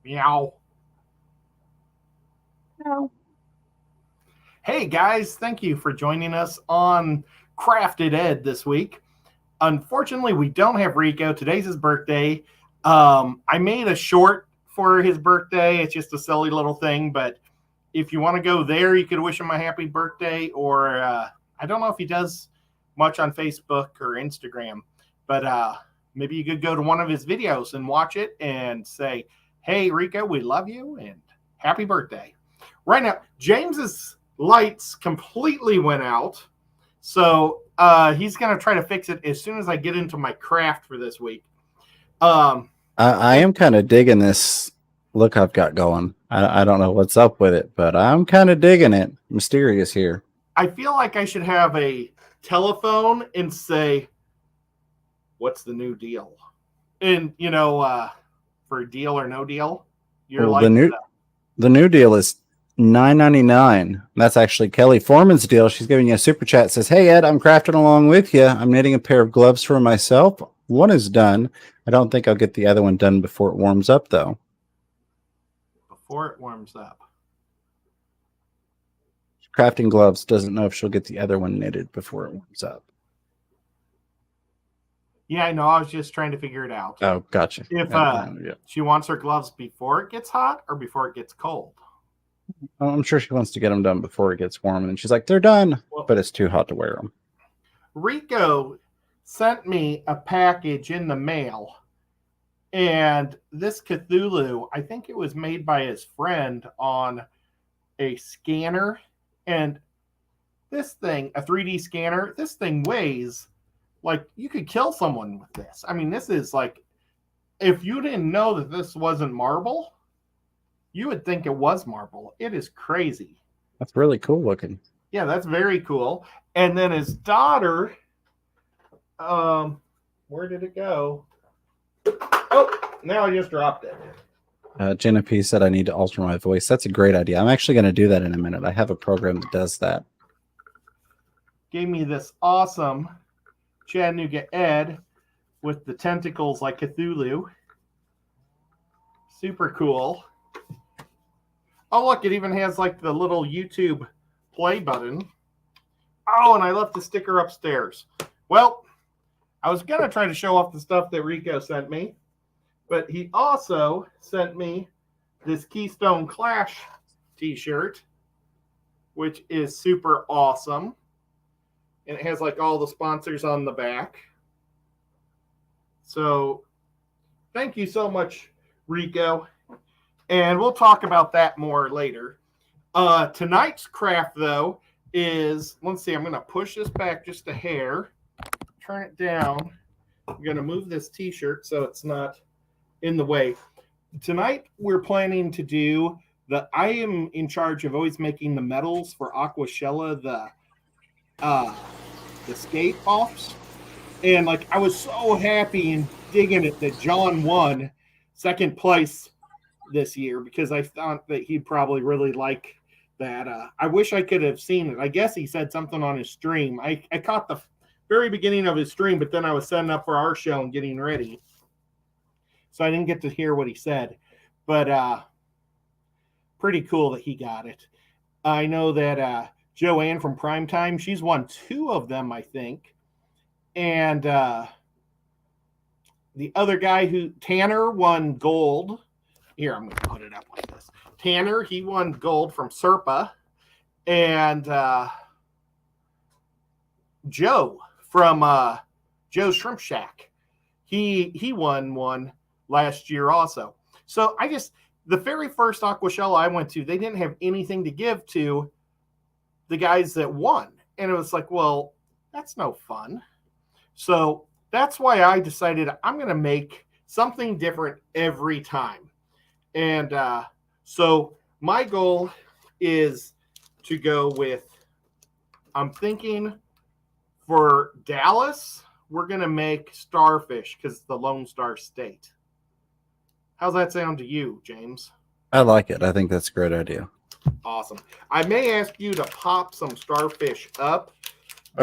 Meow. No. Hey guys, thank you for joining us on Crafted Ed this week. Unfortunately, we don't have Rico. Today's his birthday. I made a short for his birthday. It's just a silly little thing, but if you want to go there, you could wish him a happy birthday. Or I don't know if he does much on Facebook or Instagram, but maybe you could go to one of his videos and watch it and say, "Hey Rico, we love you and happy birthday." Right now, James's lights completely went out. So he's going to try to fix it as soon as I get into my craft for this week. I am kind of digging this look I've got going. I don't know what's up with it, but I'm kind of digging it. Mysterious here. I feel like I should have a telephone and say, "What's the new deal?" And, for deal or no deal, you're Well, like, the new deal is $9.99. That's actually Kelly Foreman's deal. She's giving you a super chat. Says, "Hey Ed, I'm crafting along with you. I'm knitting a pair of gloves for myself. One is done. I don't think I'll get the other one done before it warms up, though." before it warms up. Crafting gloves, doesn't know if she'll get the other one knitted before it warms up. Yeah, I know. I was just trying to figure it out. Oh, gotcha. If Yeah. she wants her gloves before it gets hot or before it gets cold. I'm sure she wants to get them done before it gets warm. And she's like, "They're done, Well, but it's too hot to wear them." Rico sent me a package in the mail. And this Cthulhu, I think it was made by his friend on a scanner. And this thing, a 3D scanner, this thing weighs like you could kill someone with this. I mean, this is like, if you didn't know that this wasn't marble, you would think it was marble. It is crazy. That's really cool looking. Yeah, that's very cool. And then his daughter, where did it go? Oh, now I just dropped it. Jenna P said I need to alter my voice. That's a great idea. I'm actually going to do that in a minute. I have a program that does that. Gave me this awesome Chattanooga Ed with the tentacles like Cthulhu. Super cool. Oh, look, it even has like the little YouTube play button. Oh, and I left the sticker upstairs. Well, I was going to try to show off the stuff that Rico sent me, but he also sent me this Keystone Clash t-shirt, which is super awesome. And it has like all the sponsors on the back. So thank you so much, Rico. And we'll talk about that more later. Tonight's craft, though, is, let's see, I'm going to push this back just a hair, turn it down. I'm going to move this t-shirt so it's not in the way. Tonight, we're planning to do I am in charge of always making the medals for Aquashella, the skate offs. And like, I was so happy and digging it that John won second place this year because I thought that he'd probably really like that. I wish I could have seen it. I guess he said something on his stream. I caught the very beginning of his stream, but then I was setting up for our show and getting ready. So I didn't get to hear what he said. But pretty cool that he got it. I know that Joanne from Primetime, she's won 2 of them, I think. And the other guy Tanner won gold. Here, I'm going to put it up like this. Tanner, he won gold from Serpa. And Joe from Joe's Shrimp Shack, he won one last year also. So the very first Aquashella I went to, they didn't have anything to give to the guys that won. And it was like, well, that's no fun. So that's why I decided I'm going to make something different every time. And so my goal is to go with, I'm thinking for Dallas, we're going to make Starfish because it's the Lone Star State. How's that sound to you, James? I like it. I think that's a great idea. Awesome. I may ask you to pop some Starfish up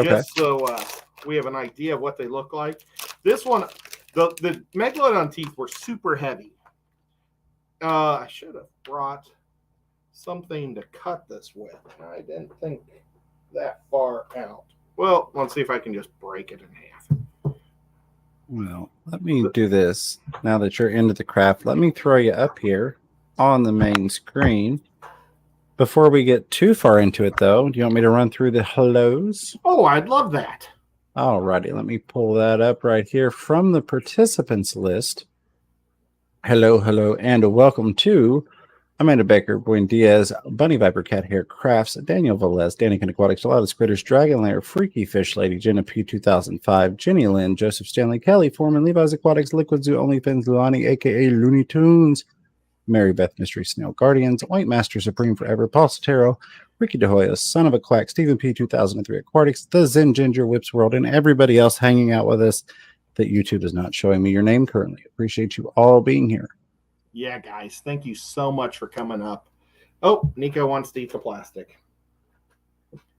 just so we have an idea of what they look like. This one, the Megalodon teeth were super heavy. I should have brought something to cut this with. I didn't think that far out. Well, let's see if I can just break it in half. Well, let me do this. Now that you're into the craft, let me throw you up here on the main screen. Before we get too far into it, though, do you want me to run through the hellos? Oh, I'd love that. Alrighty, let me pull that up right here from the participants list. Hello, hello, and welcome to Amanda Baker, Buen Diaz, Bunny Viper, Cat Hair Crafts, Daniel Velez, Danny Aquatics, Gelatis Critters, Dragon Lair, Freaky Fish Lady, Jenna P 2005, Jenny Lynn, Joseph Stanley, Kelly Foreman, Levi's Aquatics, Liquid Zoo, OnlyFans, Luani, aka Looney Tunes, Mary Beth Mystery Snail Guardians, White Master Supreme Forever, Paul Sotero, Ricky DeHoya, Son of a Quack, Stephen P 2003 Aquatics, The Zen Ginger, Whips World, and everybody else hanging out with us that YouTube is not showing me your name currently. Appreciate you all being here. Yeah, guys, thank you so much for coming up. Oh, Nico wants to eat the plastic.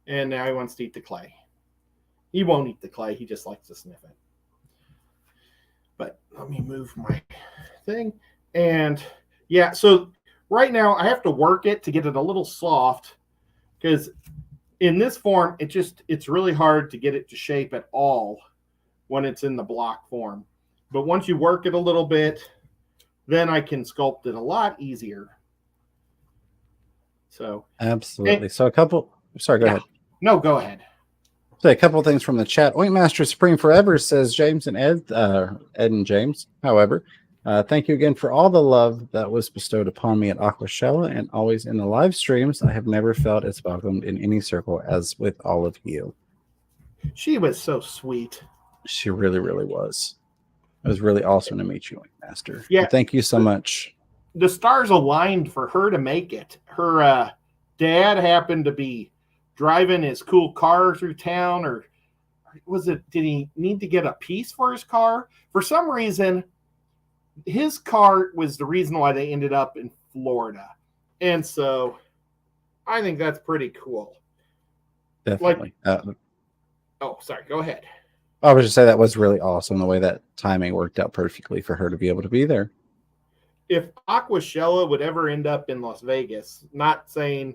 And now he wants to eat the clay. He won't eat the clay. He just likes to sniff it. But let me move my thing. And yeah, so right now I have to work it to get it a little soft because in this form, it's really hard to get it to shape at all when it's in the block form. But once you work it a little bit, then I can sculpt it a lot easier. So absolutely. So go ahead. No, go ahead. So a couple of things from the chat. Ointmaster Supreme Forever says James and Ed and James. However, thank you again for all the love that was bestowed upon me at Aquashella and always in the live streams. I have never felt as welcomed in any circle as with all of you. She was so sweet. She really, really was. It was really awesome to meet you, Master. Yeah. And thank you so much. The stars aligned for her to make it. Her dad happened to be driving his cool car through town, or did he need to get a piece for his car? For some reason, his car was the reason why they ended up in Florida. And so I think that's pretty cool. Definitely. Oh, sorry. Go ahead. I was just saying that was really awesome, the way that timing worked out perfectly for her to be able to be there. If Aquashella would ever end up in Las Vegas, not saying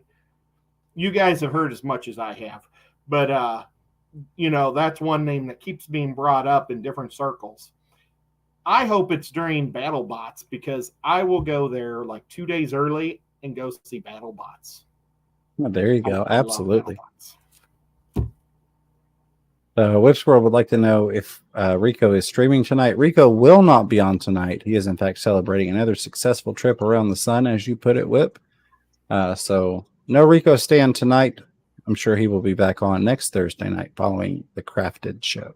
you guys have heard as much as I have, but, that's one name that keeps being brought up in different circles. I hope it's during BattleBots because I will go there like 2 days early and go see BattleBots. Oh, there you go. Absolutely. Whipsworld would like to know if Rico is streaming tonight. Rico will not be on tonight. He is, in fact, celebrating another successful trip around the sun, as you put it, Whip. So no Rico stand tonight. I'm sure he will be back on next Thursday night following the Crafted show.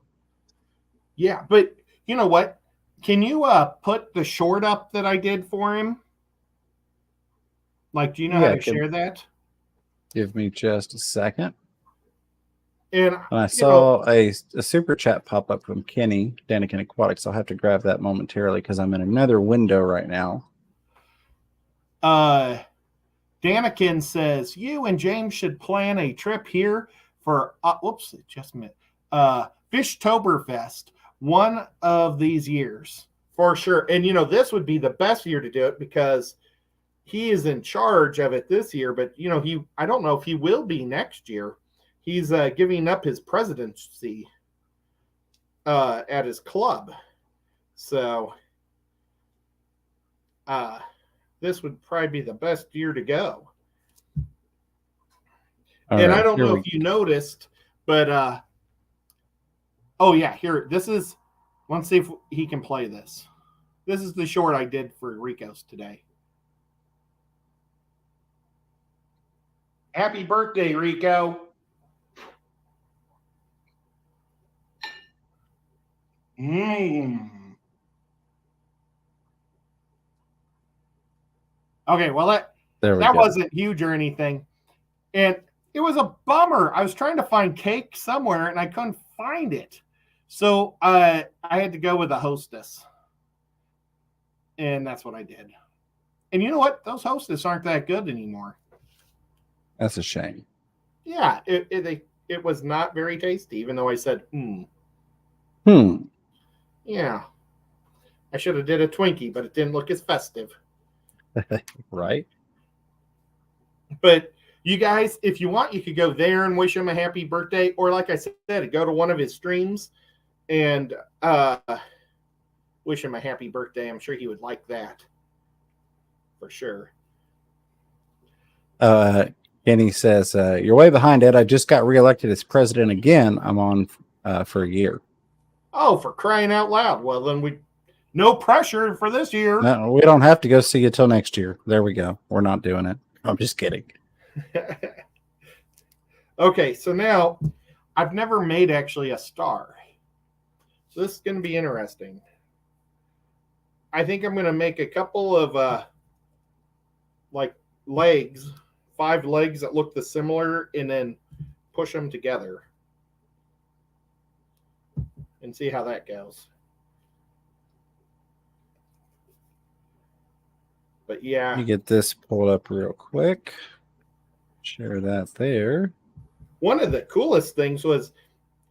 Yeah, but you know what? Can you put the short up that I did for him? Like, do you know how to share that? Give me just a second. And I saw a super chat pop up from Kenny, Danican Aquatics. I'll have to grab that momentarily because I'm in another window right now. Danican says, you and James should plan a trip here for, Fishtoberfest one of these years. For sure. And, this would be the best year to do it because he is in charge of it this year. But, I don't know if he will be next year. He's giving up his presidency at his club. So this would probably be the best year to go. And I don't know if you noticed, but let's see if he can play this. This is the short I did for Rico's today. Happy birthday, Rico. Okay, well, that wasn't huge or anything. And it was a bummer. I was trying to find cake somewhere, and I couldn't find it. So I had to go with a Hostess. And that's what I did. And you know what? Those Hostess aren't that good anymore. That's a shame. Yeah, it was not very tasty, even though I said, Yeah. I should have did a Twinkie, but it didn't look as festive. Right? But you guys, if you want, you could go there and wish him a happy birthday, or like I said, go to one of his streams and wish him a happy birthday. I'm sure he would like that for sure. Kenny says, "You're way behind, Ed. I just got reelected as president again. I'm on for a year." Oh, for crying out loud! Well, then no pressure for this year. No, we don't have to go see you till next year. There we go. We're not doing it. I'm just kidding. Okay, so now I've never made actually a star. So this is going to be interesting. I think I'm going to make a couple of like legs, 5 legs that look the similar, and then push them together and see how that goes. But yeah. Let me get this pulled up real quick. Share that there. One of the coolest things was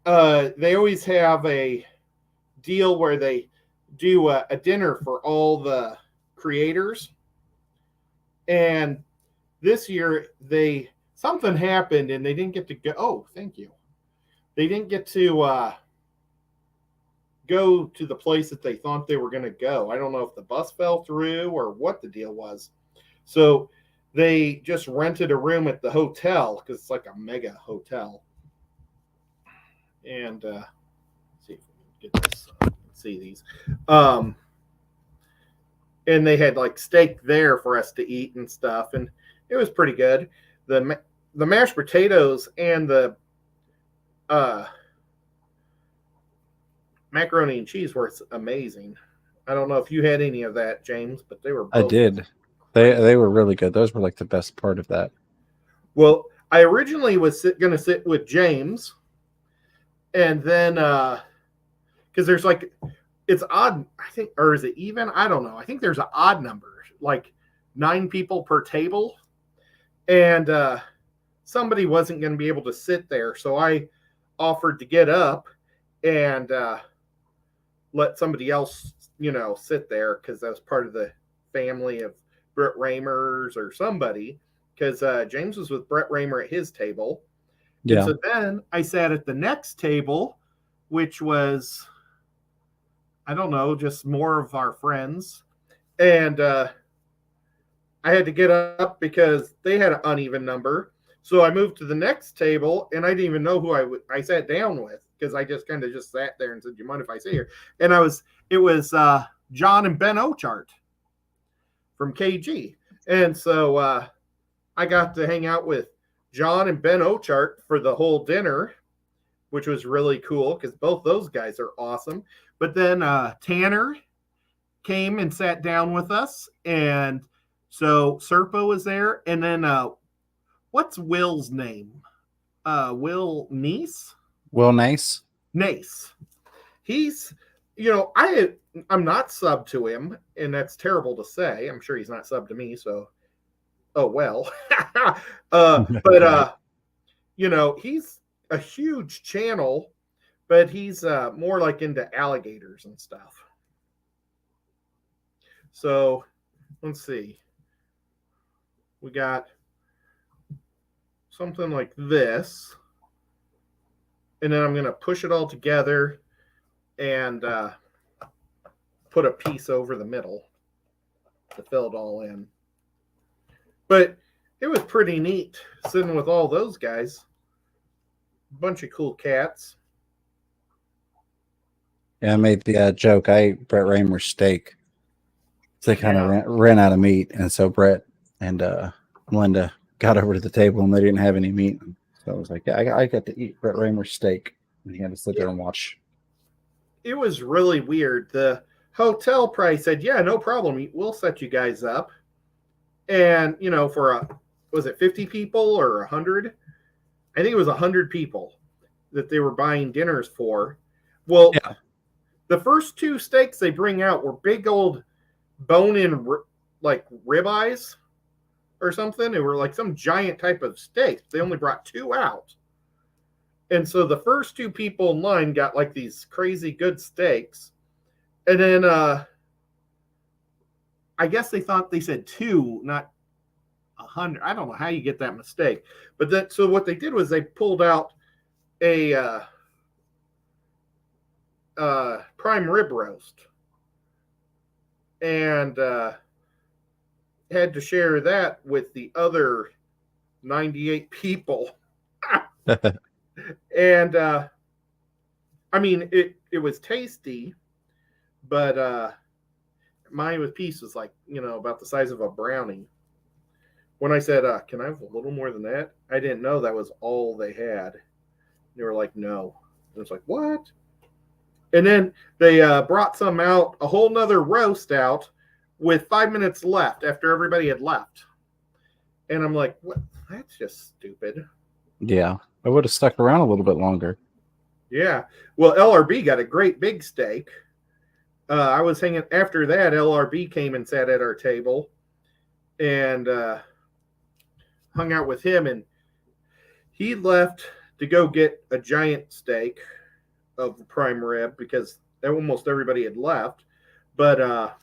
they always have a deal where they do a dinner for all the creators. And this year something happened and they didn't get to go. Oh, thank you. They didn't get to go to the place that they thought they were going to go. I don't know if the bus fell through or what the deal was. So they just rented a room at the hotel because it's like a mega hotel. And see if we can get this. See these. And they had like steak there for us to eat and stuff, and it was pretty good. The mashed potatoes and the macaroni and cheese were amazing. I don't know if you had any of that, James, but they were both. I did. They were really good. Those were like the best part of that. Well, I originally was going to sit with James, and then because there's like, it's odd, I think, or is it even? I don't know. I think there's an odd number, like 9 people per table, and somebody wasn't going to be able to sit there, so I offered to get up and let somebody else, sit there because that was part of the family of Brett Raymer's or somebody, because James was with Brett Raymer at his table. Yeah. And so then I sat at the next table, which was, I don't know, just more of our friends. And I had to get up because they had an uneven number. So I moved to the next table, and I didn't even know who I sat down with, because I just kind of just sat there and said, "Do you mind if I sit here?" And it was John and Ben Ochart from KG. And so I got to hang out with John and Ben Ochart for the whole dinner, which was really cool because both those guys are awesome. But then Tanner came and sat down with us, and so Serpo was there. And then what's Will's name? Will Nice? Will Nice? Nice. He's, I'm not subbed to him, and that's terrible to say. I'm sure he's not subbed to me, so oh well. But he's a huge channel, but he's more like into alligators and stuff. So let's see. We got something like this, and then I'm going to push it all together and put a piece over the middle to fill it all in. But it was pretty neat sitting with all those guys. A bunch of cool cats. Yeah, I made the joke. I ate Brett Raymer's steak. So they kind of ran out of meat. And so Brett and Melinda got over to the table, and they didn't have any meat. So I was like, yeah, I got to eat Brett Raymer's steak. And he had to sit there and watch. It was really weird. The hotel price said, yeah, no problem. We'll set you guys up. And, for was it 50 people or 100? I think it was 100 people that they were buying dinners for. Well, yeah. The first 2 steaks they bring out were big old bone-in, like, ribeyes or something. They were like some giant type of steak. They only brought 2 out. And so the first 2 people in line got like these crazy good steaks. And then I I guess they thought they said 2, not 100. I don't know how you get that mistake. But that, so what they did was they pulled out a prime rib roast and had to share that with the other 98 people. And I mean, it was tasty, but mine with piece was like, about the size of a brownie. When I said, can I have a little more than that? I didn't know that was all they had. They were like, no. I was like, what? And then they brought some out, a whole nother roast out with 5 minutes left after everybody had left. And I'm like, what? That's just stupid. Yeah, I would have stuck around a little bit longer. Yeah. Well, LRB got a great big steak. I was hanging after that. LRB came and sat at our table and hung out with him. And he left to go get a giant steak of the prime rib because almost everybody had left. But what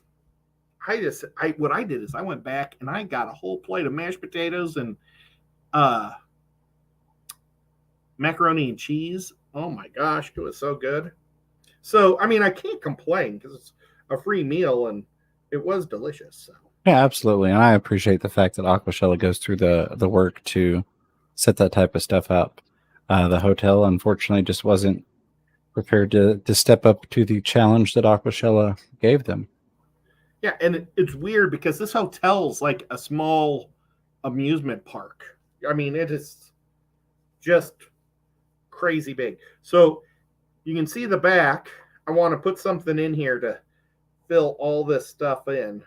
I did is I went back and I got a whole plate of mashed potatoes and macaroni and cheese. Oh my gosh, it was so good. So, I mean, I can't complain because it's a free meal and it was delicious. So. Yeah, absolutely. And I appreciate the fact that Aquashella goes through the work to set that type of stuff up. The hotel, unfortunately, just wasn't prepared to step up to the challenge that Aquashella gave them. Yeah, and it's weird because this hotel's like a small amusement park. I mean, it is just crazy big. So you can see the back. I want to put something in here to fill all this stuff in.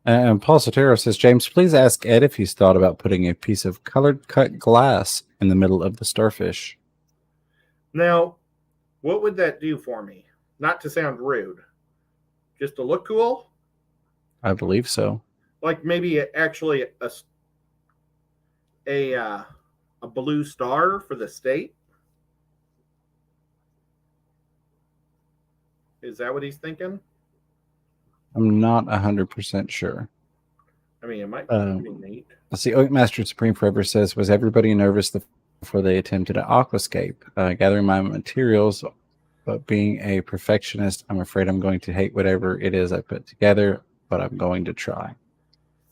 And Paul Sotero says, James, please ask Ed if he's thought about putting a piece of colored cut glass in the middle of the Starfish. Now, what would that do for me? Not to sound rude, just to look cool? I believe so. Like maybe actually a blue star for the state? Is that what he's thinking? I'm not 100% sure. I mean, it might be neat. Let's see. Oakmaster Supreme Forever says, was everybody nervous before they attempted an aquascape? Gathering my materials, but being a perfectionist, I'm afraid I'm going to hate whatever it is I put together, but I'm going to try.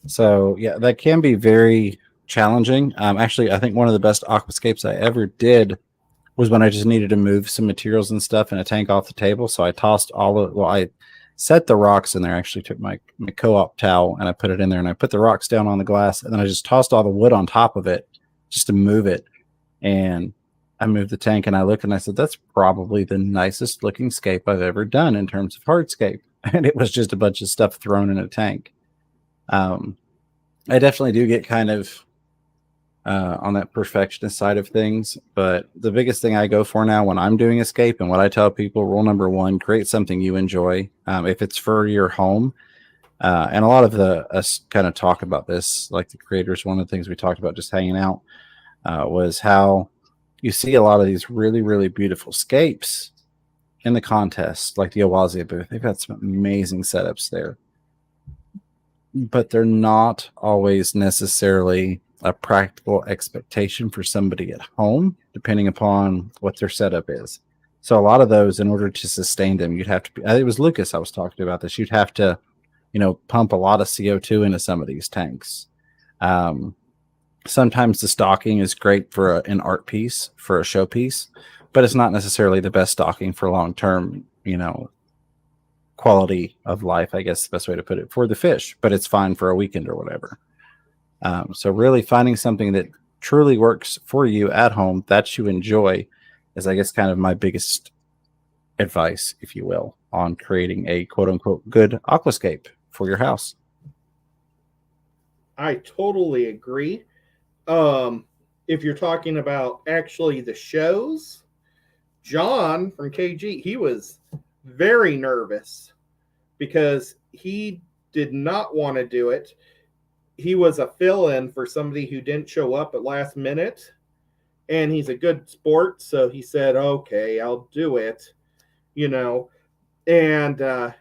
So, yeah, that can be very challenging. Actually, I think one of the best aquascapes I ever did was when I just needed to move some materials and stuff in a tank off the table. So I tossed I set the rocks in there. I actually took my co-op towel and I put it in there and I put the rocks down on the glass and then I just tossed all the wood on top of it just to move it. And I moved the tank and I looked and I said, that's probably the nicest looking scape I've ever done in terms of hardscape. And it was just a bunch of stuff thrown in a tank. I definitely do get kind of on that perfectionist side of things, but the biggest thing I go for now when I'm doing escape and what I tell people, rule number 1, create something you enjoy. If it's for your home, and a lot of us kind of talk about this, like the creators, one of the things we talked about just hanging out was how you see a lot of these really, really beautiful scapes in the contest, like the Owazia booth. They've got some amazing setups there, but they're not always necessarily a practical expectation for somebody at home, depending upon what their setup is. So a lot of those, in order to sustain them, you'd have to it was Lucas I was talking about this, you'd have to, pump a lot of CO2 into some of these tanks. Sometimes the stocking is great for an art piece, for a showpiece, but it's not necessarily the best stocking for long-term, quality of life, I guess the best way to put it, for the fish, but it's fine for a weekend or whatever. So really finding something that truly works for you at home that you enjoy is, I guess, kind of my biggest advice, if you will, on creating a quote unquote good aquascape for your house. I totally agree. If you're talking about actually the shows, John from KG, he was very nervous because he did not want to do it. He was a fill-in for somebody who didn't show up at last minute, and he's a good sport, so he said, okay, I'll do it, and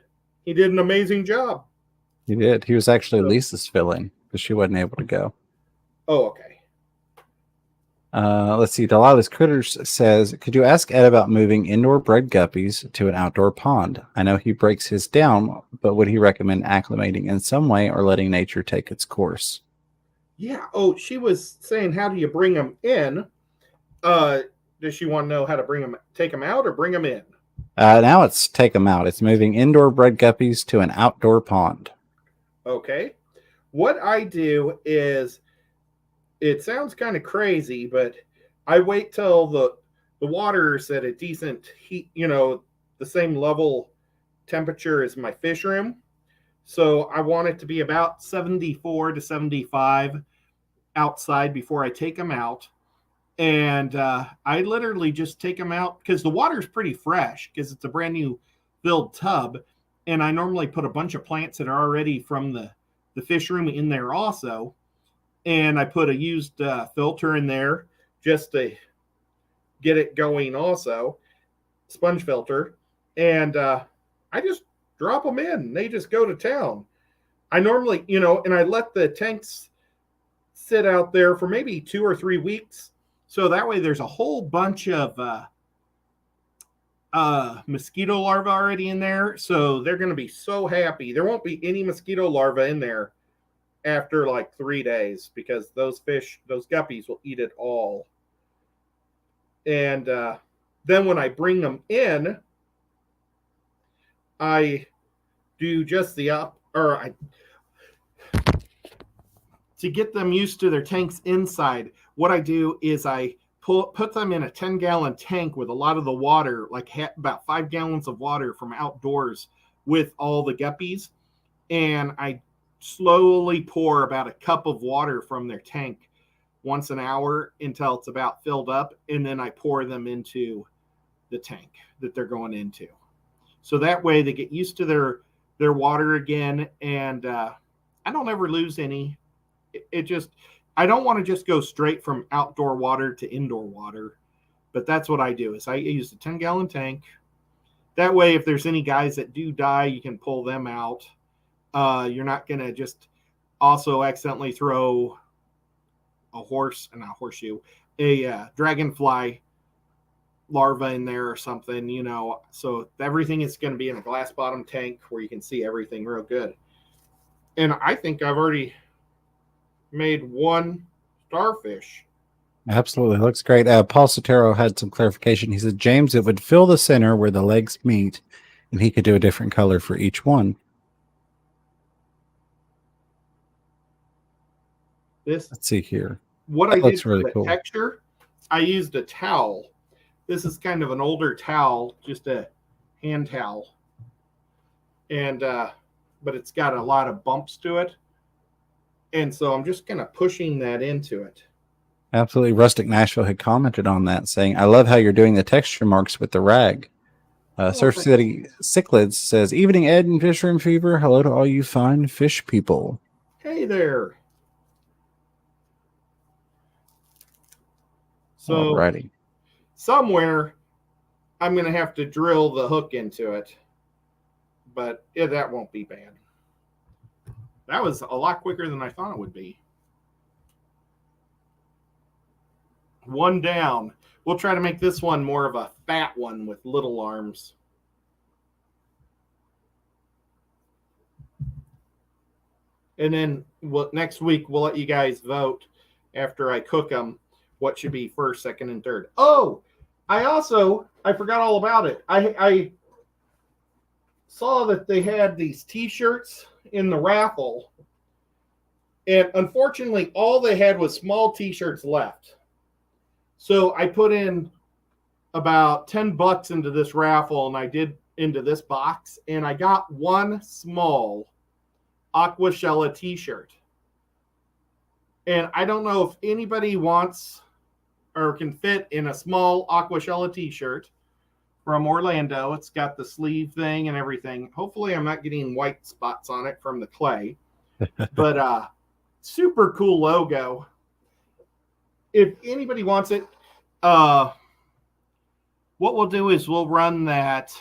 he did an amazing job. He did. He was actually Lisa's fill-in because she wasn't able to go. Oh, okay. Let's see. Delilah's Critters says, could you ask Ed about moving indoor bred guppies to an outdoor pond? I know he breaks his down, but would he recommend acclimating in some way or letting nature take its course? Yeah. Oh, she was saying, how do you bring them in? Does she want to know how to take them out or bring them in? Now it's take them out. It's moving indoor bred guppies to an outdoor pond. Okay. What I do is, it sounds kind of crazy, but I wait till the water's at a decent heat, the same level temperature as my fish room. So I want it to be about 74 to 75 outside before I take them out. And I literally just take them out because the water's pretty fresh because it's a brand new filled tub. And I normally put a bunch of plants that are already from the fish room in there also. And I put a used filter in there just to get it going also, sponge filter. And I just drop them in. They just go to town. I normally, and I let the tanks sit out there for maybe 2 or 3 weeks. So that way there's a whole bunch of mosquito larvae already in there. So they're going to be so happy. There won't be any mosquito larvae in there after like 3 days because those guppies will eat it all. And then when I bring them in, I do just to get them used to their tanks inside. What I do is I put them in a 10-gallon tank with a lot of the water, like about 5 gallons of water from outdoors with all the guppies. And I slowly pour about a cup of water from their tank once an hour until it's about filled up. And then I pour them into the tank that they're going into. So that way they get used to their water again. And I don't ever lose any. I don't want to just go straight from outdoor water to indoor water, but that's what I do is I use the 10-gallon tank. That way, if there's any guys that do die, you can pull them out. You're not going to just also accidentally throw a dragonfly larva in there or something, so everything is going to be in a glass bottom tank where you can see everything real good. And I think I've already made one starfish. Absolutely. Looks great. Paul Sotero had some clarification. He said, James, it would fill the center where the legs meet, and he could do a different color for each one. Let's see here. What that I looks did really for the cool. texture, I used a towel. This is kind of an older towel, just a hand towel. And but it's got a lot of bumps to it. And so I'm just kind of pushing that into it. Absolutely. Rustic Nashville had commented on that, saying, I love how you're doing the texture marks with the rag. Surf City Cichlids says, evening, Ed and Fish Room Fever. Hello to all you fine fish people. Hey there. So alrighty. Somewhere I'm going to have to drill the hook into it. But that won't be bad. That was a lot quicker than I thought it would be. One down. We'll try to make this one more of a fat one with little arms. And then next week, we'll let you guys vote after I cook them what should be first, second, and third. Oh, I forgot all about it. I saw that they had these T-shirts in the raffle. And unfortunately, all they had was small T-shirts left. So I put in about $10 into this raffle, and I did into this box, and I got one small Aquashella T-shirt. And I don't know if anybody wants or can fit in a small Aquashella T-shirt from Orlando. It's got the sleeve thing and everything. Hopefully I'm not getting white spots on it from the clay. But super cool logo. If anybody wants it, what we'll do is we'll run that.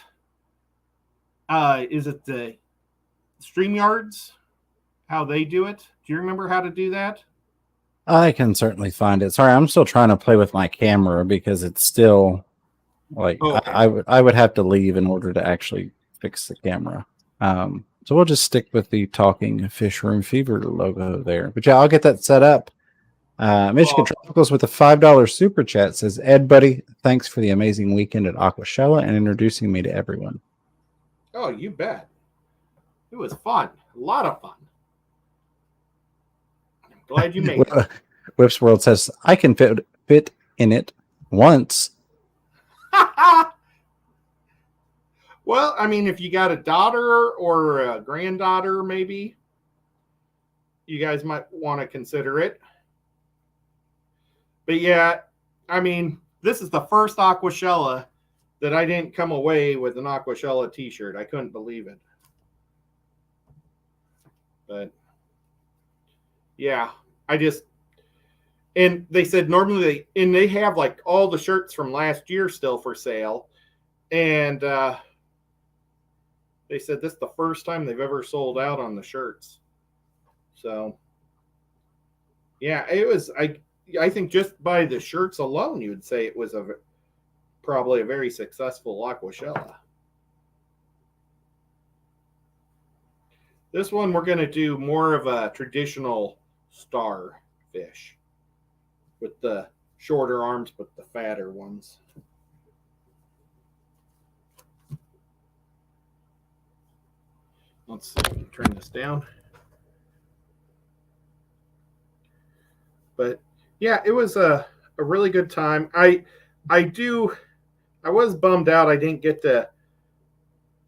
Is it the StreamYards how they do it? Do you remember how to do that? I can certainly find it. Sorry, I'm still trying to play with my camera because it's still like Oh, okay. I would have to leave in order to actually fix the camera. So we'll just stick with the Talking Fish Room Fever logo there. But yeah, I'll get that set up. Michigan Well, Tropicals with a $5 super chat says, Ed, buddy, thanks for the amazing weekend at Aquashella and introducing me to everyone. oh, you bet. It was fun. A lot of fun. I'm glad you made it. Whips World says, I can fit in it once. Well, I mean, if you got a daughter or a granddaughter, maybe you guys might want to consider it. But yeah, I mean, this is the first Aquashella that I didn't come away with an Aquashella t-shirt. I couldn't believe it. But yeah, and they said normally they have like all the shirts from last year still for sale. And they said this is the first time they've ever sold out on the shirts. So yeah, it was, I think just by the shirts alone, you would say it was probably a very successful Aquashella. This one, we're going to do more of a traditional starfish with the shorter arms, but the fatter ones. Let's see, turn this down. But yeah, it was a really good time. I was bummed out I didn't get to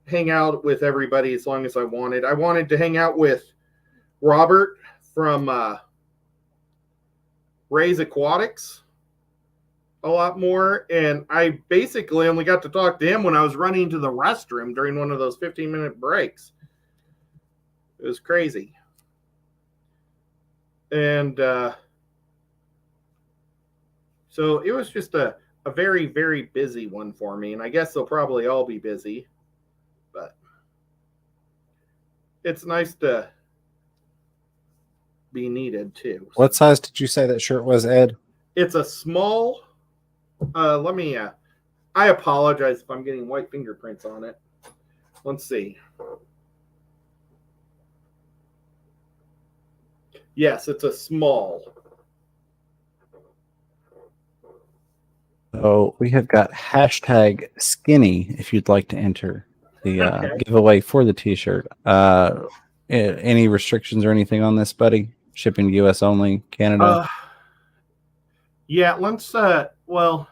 hang out with everybody as long as I wanted. I wanted to hang out with Robert from Ray's Aquatics a lot more, and I basically only got to talk to him when I was running to the restroom during one of those 15-minute breaks. It was crazy. And so it was just a very, very busy one for me, and I guess they'll probably all be busy, but it's nice to be needed too. What size did you say that shirt was, Ed? It's a small. I apologize if I'm getting white fingerprints on it. Let's see. Yes, it's a small. Oh, we have got hashtag skinny if you'd like to enter the giveaway for the t-shirt. Any restrictions or anything on this, buddy? Shipping US only, Canada? Yeah, let's well,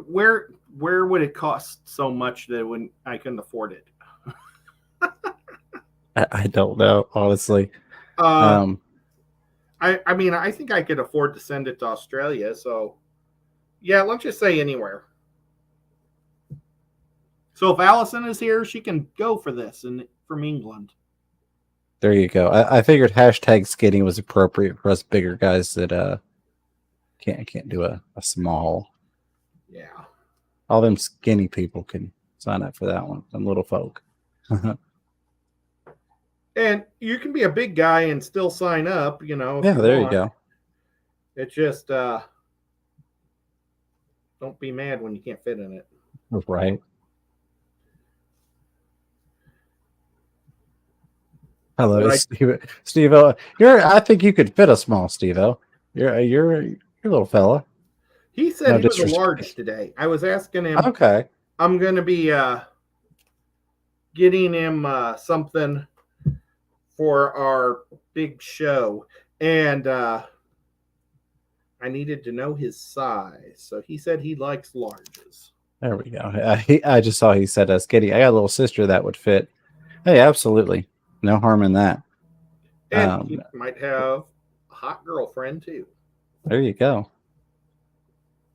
where would it cost so much that I couldn't afford it? I don't know, honestly. I mean, I think I could afford to send it to Australia, so yeah, let's just say anywhere. So if Allison is here, she can go for this and from England. There you go. I figured hashtag skinny was appropriate for us bigger guys that can't do a small. Yeah. All them skinny people can sign up for that one. Them little folk. And you can be a big guy and still sign up, you know. Yeah, there you go. It's just don't be mad when you can't fit in it. Right. Hello, Steve. I think you could fit a small Steve-O. You're a little fella. He said he was a large today. I was asking him. Okay. I'm going to be getting him something for our big show. And I needed to know his size. So he said he likes larges. There we go. I just saw he said skinny. I got a little sister that would fit. Hey, absolutely. No harm in that. And he might have a hot girlfriend too. There you go.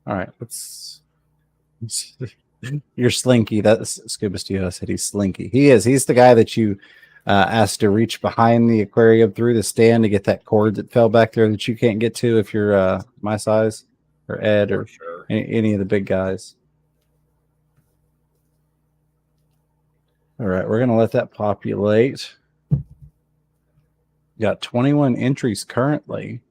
All right, let's you're Slinky. That's Scuba Steve said he's Slinky. He is. He's the guy that you asked to reach behind the aquarium through the stand to get that cord that fell back there that you can't get to if you're my size or Ed or sure. any of the big guys. All right, we're gonna let that populate. Got 21 entries currently.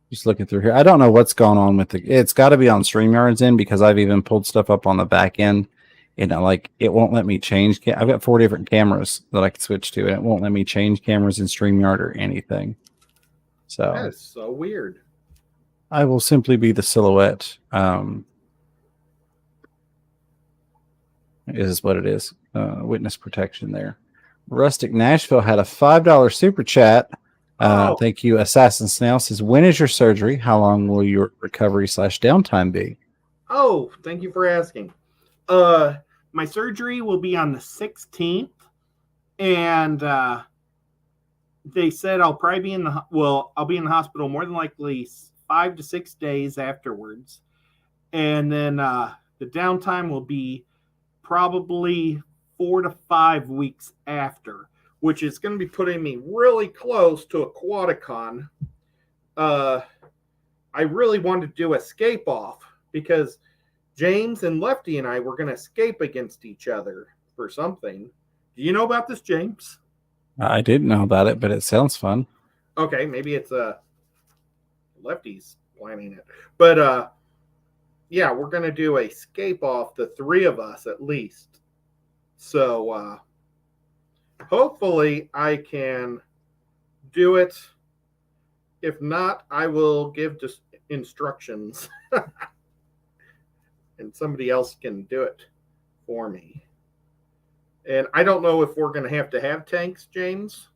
Just looking through here. I don't know what's going on with it's got to be on StreamYard's end because I've even pulled stuff up on the back end. And it won't let me change. I've got 4 different cameras that I can switch to, and it won't let me change cameras in StreamYard or anything. So That is so weird. I will simply be the silhouette. Is what it is. Witness protection there. Rustic Nashville had a $5 super chat. Thank you. Assassin Snail says, when is your surgery? How long will your recovery / downtime be? Oh, thank you for asking. My surgery will be on the 16th, and they said I'll probably be I'll be in the hospital more than likely 5 to 6 days afterwards, and then the downtime will be probably 4 to 5 weeks after, which is going to be putting me really close to Aquacon. I really wanted to do escape off because James and Lefty and I were going to escape against each other for something. Do you know about this, James? I didn't know about it, but it sounds fun. Okay, maybe it's Lefty's planning it. But yeah, we're going to do a escape off, the 3 of us at least. So hopefully I can do it. If not, I will give just instructions. And somebody else can do it for me. And I don't know if we're going to have tanks, James,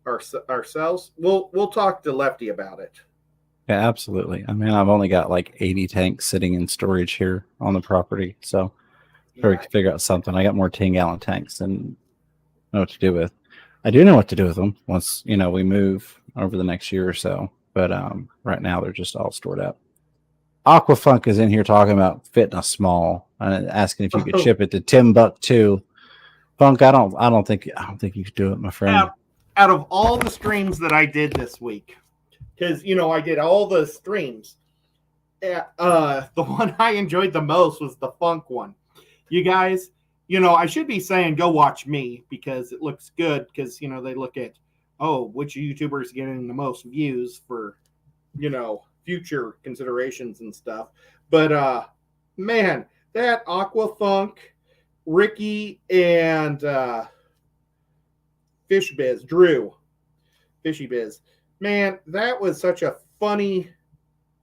ourselves. We'll talk to Lefty about it. Yeah, absolutely. I mean, I've only got like 80 tanks sitting in storage here on the property, so we can figure out something. I got more 10-gallon tanks and know what to do with. I do know what to do with them once we move over the next year or so. But right now they're just all stored up. Aquafunk is in here talking about fitting a small and asking if you could ship it to Timbuktu. Funk, I don't think you could do it, my friend. Out of all the streams that I did this week, because I did all the streams, the one I enjoyed the most was the Funk one. You guys, I should be saying go watch me because it looks good because they look at which YouTuber is getting the most views for future considerations and stuff. But man, that Aquafunk, Ricky, and Fishy Biz, man, that was such a funny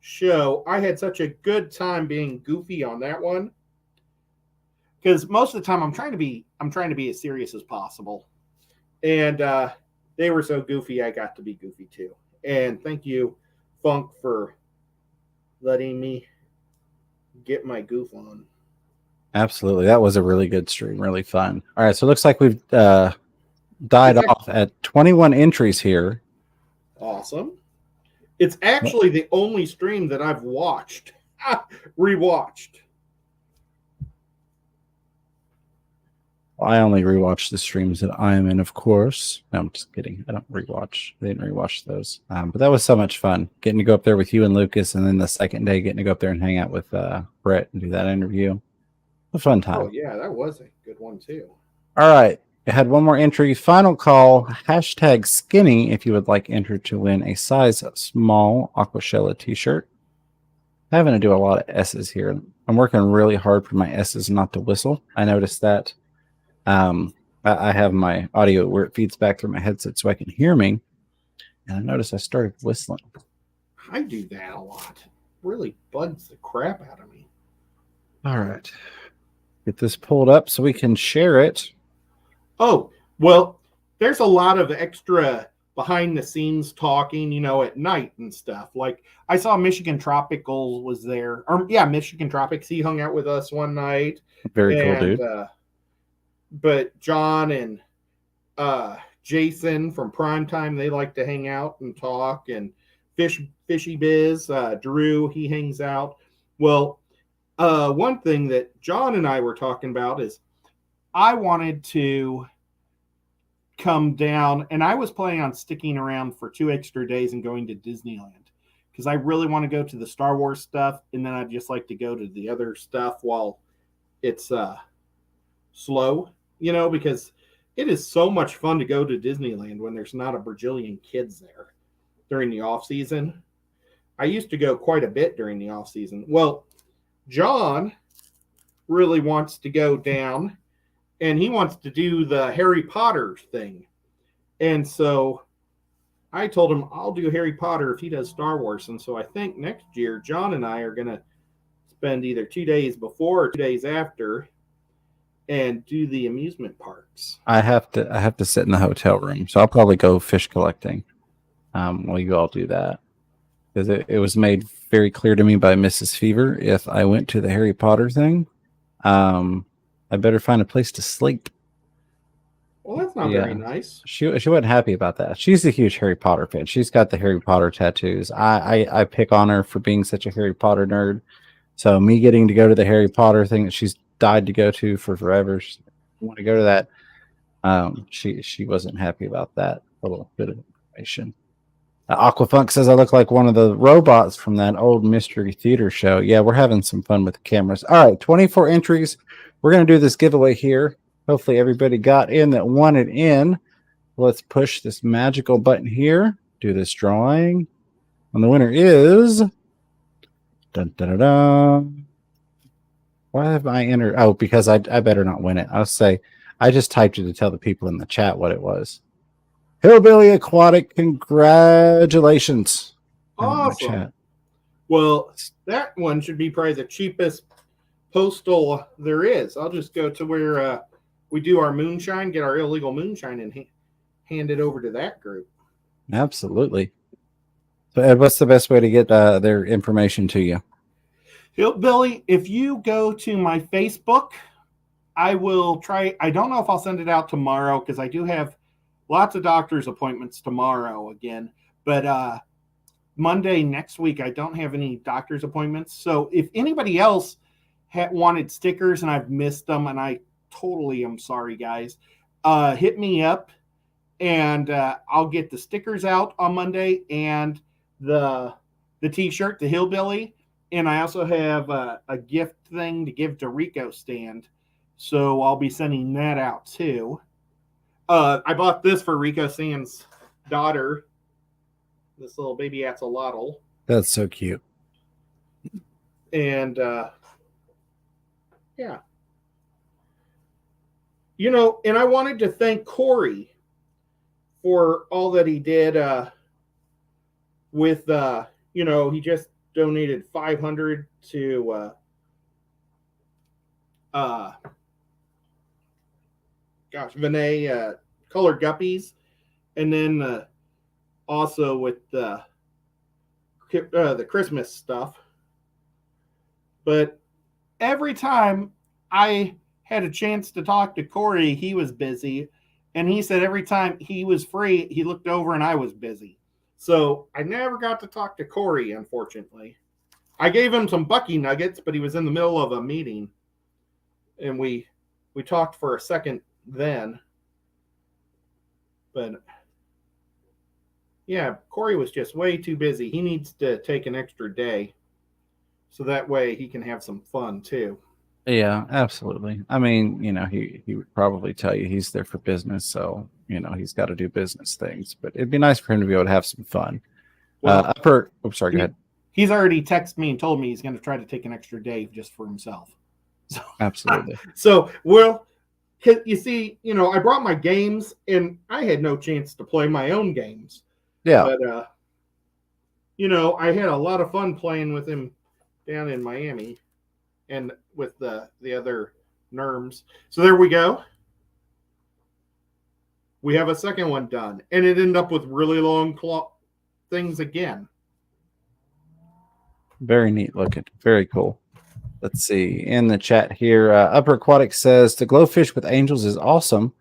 show. I had such a good time being goofy on that one because most of the time I'm trying to be as serious as possible, and they were so goofy I got to be goofy too. And thank you, Funk, for letting me get my goof on. Absolutely. That was a really good stream. Really fun. All right. So it looks like we've died off at 21 entries here. Awesome. It's actually the only stream that I've watched, rewatched. I only rewatch the streams that I am in, of course. No, I'm just kidding. I don't rewatch. I didn't rewatch those. But that was so much fun getting to go up there with you and Lucas, and then the second day getting to go up there and hang out with Brett and do that interview. A fun time. Oh yeah, that was a good one too. All right, I had one more entry. Final call. # skinny if you would like enter to win a size small Aquashella t-shirt. I'm having to do a lot of S's here. I'm working really hard for my S's not to whistle. I noticed that. I have my audio where it feeds back through my headset so I can hear me. And I noticed I started whistling. I do that a lot. It really bugs the crap out of me. All right. Get this pulled up so we can share it. Oh, well, there's a lot of extra behind the scenes talking, at night and stuff. Like I saw Michigan Tropical was there. Michigan Tropics. He hung out with us one night. Very cool, dude. But John and Jason from Primetime, they like to hang out and talk. And Fishy Biz, Drew, he hangs out. Well, one thing that John and I were talking about is I wanted to come down, and I was planning on sticking around for 2 extra days and going to Disneyland because I really want to go to the Star Wars stuff, and then I'd just like to go to the other stuff while it's slow, because it is so much fun to go to Disneyland when there's not a bajillion kids there during the off season. I used to go quite a bit during the off season. Well, John really wants to go down, and he wants to do the Harry Potter thing. And so I told him I'll do Harry Potter if he does Star Wars. And so I think next year, John and I are going to spend either 2 days before or 2 days after and do the amusement parks. I have to sit in the hotel room, so I'll probably go fish collecting while you all do that. Because it was made very clear to me by Mrs. Fever, if I went to the Harry Potter thing, I better find a place to sleep. Well, that's not very nice. She wasn't happy about that. She's a huge Harry Potter fan. She's got the Harry Potter tattoos. I pick on her for being such a Harry Potter nerd. So me getting to go to the Harry Potter thing that she's died to go to for forever, she want to go to that. She wasn't happy about that little bit of information. Aquafunk says I look like one of the robots from that old Mystery Theater show. Yeah, we're having some fun with the cameras. All right, 24 entries. We're going to do this giveaway here. Hopefully everybody got in that wanted in. Let's push this magical button here. Do this drawing. And the winner is... Dun, dun, dun, dun. Why have I entered? Oh, because I better not win it. I'll say I just typed it to tell the people in the chat what it was. Hillbilly Aquatic, congratulations. Awesome. Well, that one should be probably the cheapest postal there is. I'll just go to where we do our moonshine, get our illegal moonshine, and hand it over to that group. Absolutely. So, Ed, what's the best way to get their information to you? Hillbilly, if you go to my Facebook, I will try. I don't know if I'll send it out tomorrow because I do have lots of doctor's appointments tomorrow again. But Monday next week, I don't have any doctor's appointments. So if anybody else wanted stickers and I've missed them, and I totally am sorry, guys, hit me up and I'll get the stickers out on Monday and the t-shirt, the Hillbilly. And I also have a gift thing to give to Rico Stand. So I'll be sending that out too. I bought this for Rico Sand's daughter. This little baby axolotl. That's so cute. And yeah. You know, and I wanted to thank Corey for all that he did with, you know, he just donated $500 to Vinay Colored Guppies, and then also with the Christmas stuff. But every time I had a chance to talk to Corey, he was busy, and he said every time he was free, he looked over and I was busy. So I never got to talk to Corey, unfortunately. I gave him some Bucky nuggets, but he was in the middle of a meeting, and we talked for a second then. But yeah, Corey was just way too busy. He needs to take an extra day so that way he can have some fun too. Yeah, absolutely. I mean, you know, he would probably tell you he's there for business, so you know he's got to do business things. But it'd be nice for him to be able to have some fun. Well, Go ahead. He's already texted me and told me he's going to try to take an extra day just for himself. So, absolutely. So, well, you see, you know, I brought my games, and I had no chance to play my own games. Yeah. But, you know, I had a lot of fun playing with him down in Miami and with the other NERMs. So there we go. We have a second one done, and it ended up with really long things again. Very neat looking. Very cool. Let's see. In the chat here, Upper Aquatic says, the glowfish with angels is awesome.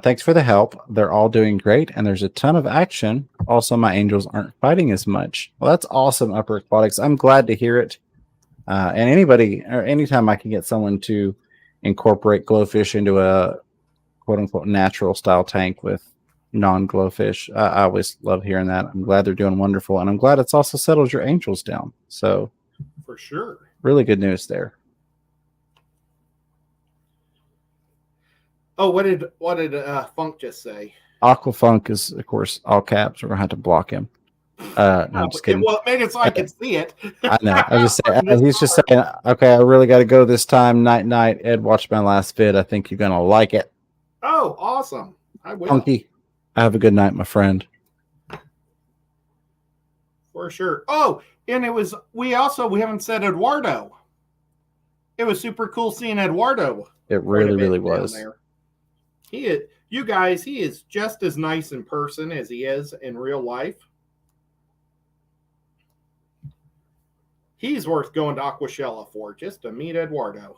Thanks for the help. They're all doing great, and there's a ton of action. Also, my angels aren't fighting as much. Well, that's awesome, Upper Aquatics. I'm glad to hear it. And anybody, or anytime I can get someone to incorporate glowfish into a quote-unquote natural style tank with non-glowfish, I always love hearing that. I'm glad they're doing wonderful, and I'm glad it's also settled your angels down. So, for sure. Really good news there. Oh, what did Funk just say? Aquafunk is, of course, all caps. We're gonna have to block him. No, I'm just kidding. Well, it made it so I could see it. I know. I just say From this he's just far. saying, okay, I really got to go this time. Night, night. Ed, watch my last vid. I think you're gonna like it. Oh, awesome! I will Funky. Have a good night, my friend. for sure. Oh, and we haven't said Eduardo. It was super cool seeing Eduardo. It really, really was. There. He is just as nice in person as he is in real life. He's worth going to Aquashella for just to meet Eduardo.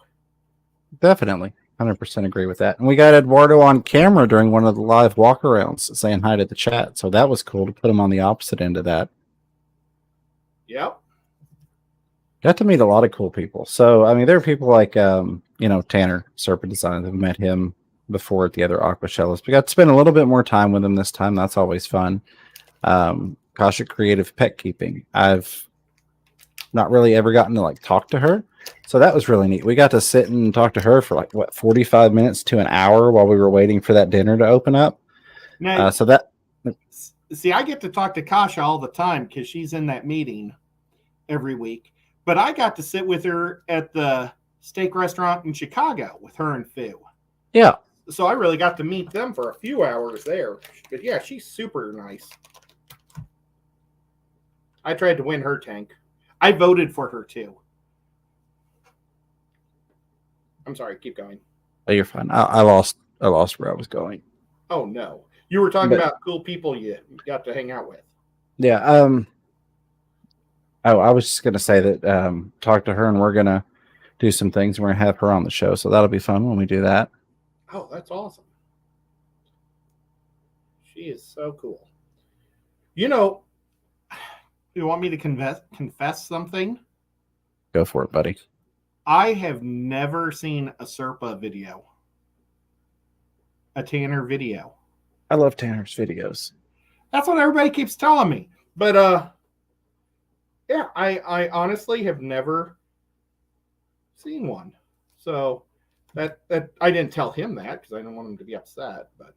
Definitely. 100% agree with that. And we got Eduardo on camera during one of the live walkarounds saying hi to the chat. So that was cool to put him on the opposite end of that. Yep. Got to meet a lot of cool people. So, I mean, there are people like, Tanner, Serpent Designs. I've met him before at the other Aquashellas. We got to spend a little bit more time with him this time. That's always fun. Kasha Creative Pet Keeping. I've not really ever gotten to talk to her. So that was really neat. We got to sit and talk to her for 45 minutes to an hour while we were waiting for that dinner to open up. Now, see, I get to talk to Kasha all the time because she's in that meeting every week. But I got to sit with her at the steak restaurant in Chicago with her and Fu. Yeah. So I really got to meet them for a few hours there. But yeah, she's super nice. I tried to win her tank. I voted for her too. I'm sorry, keep going. Oh, you're fine. I lost where I was going. Oh no. You were talking about cool people you got to hang out with. Yeah. I was just gonna say that talk to her and we're gonna do some things. We're gonna have her on the show, so that'll be fun when we do that. Oh, that's awesome. She is so cool. You want me to confess something? Go for it, buddy. I have never seen a Serpa video. A Tanner video. I love Tanner's videos. That's what everybody keeps telling me. But yeah, I honestly have never seen one. So that I didn't tell him that because I didn't want him to be upset. But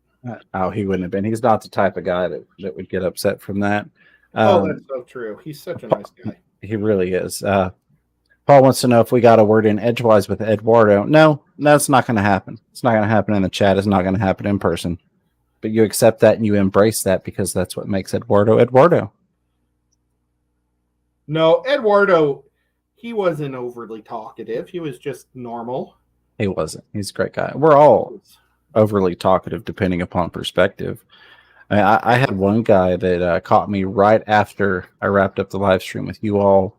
oh, he wouldn't have been. He's not the type of guy that would get upset from that. That's so true. He's such a nice guy. He really is. Paul wants to know if we got a word in edgewise with Eduardo. No, that's not going to happen. It's not going to happen in the chat. It's not going to happen in person. But you accept that and you embrace that because that's what makes Eduardo Eduardo. No, Eduardo, he wasn't overly talkative. He was just normal. He wasn't. He's a great guy. We're all overly talkative depending upon perspective. I had one guy that caught me right after I wrapped up the live stream with you all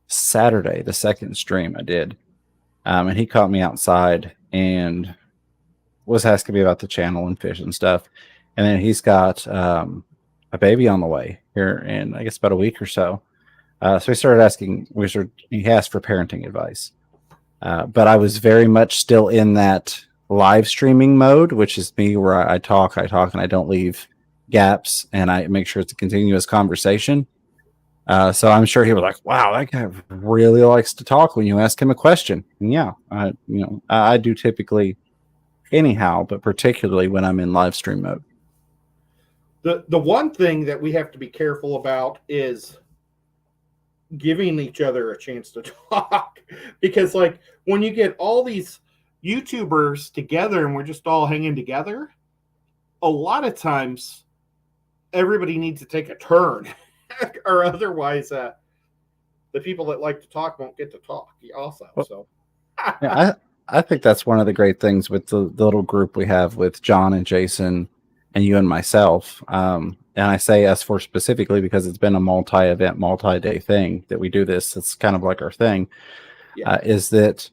Saturday, the second stream I did. And he caught me outside and was asking me about the channel and fish and stuff. And then he's got a baby on the way here in, I guess, about a week or so. So he started asking, he asked for parenting advice. But I was very much still in that live streaming mode, which is me where I talk, and I don't leave gaps, and I make sure it's a continuous conversation. So I'm sure he was like, wow, that guy really likes to talk when you ask him a question. And yeah, I do typically anyhow, but particularly when I'm in live stream mode. The one thing that we have to be careful about is giving each other a chance to talk, because when you get all these YouTubers together and we're just all hanging together, a lot of times everybody needs to take a turn or otherwise the people that like to talk won't get to talk also. So yeah, I think that's one of the great things with the little group we have with John and Jason and you and myself. And I say us for specifically because it's been a multi-event, multi-day thing that we do this. It's kind of like our thing. Yeah. Is that,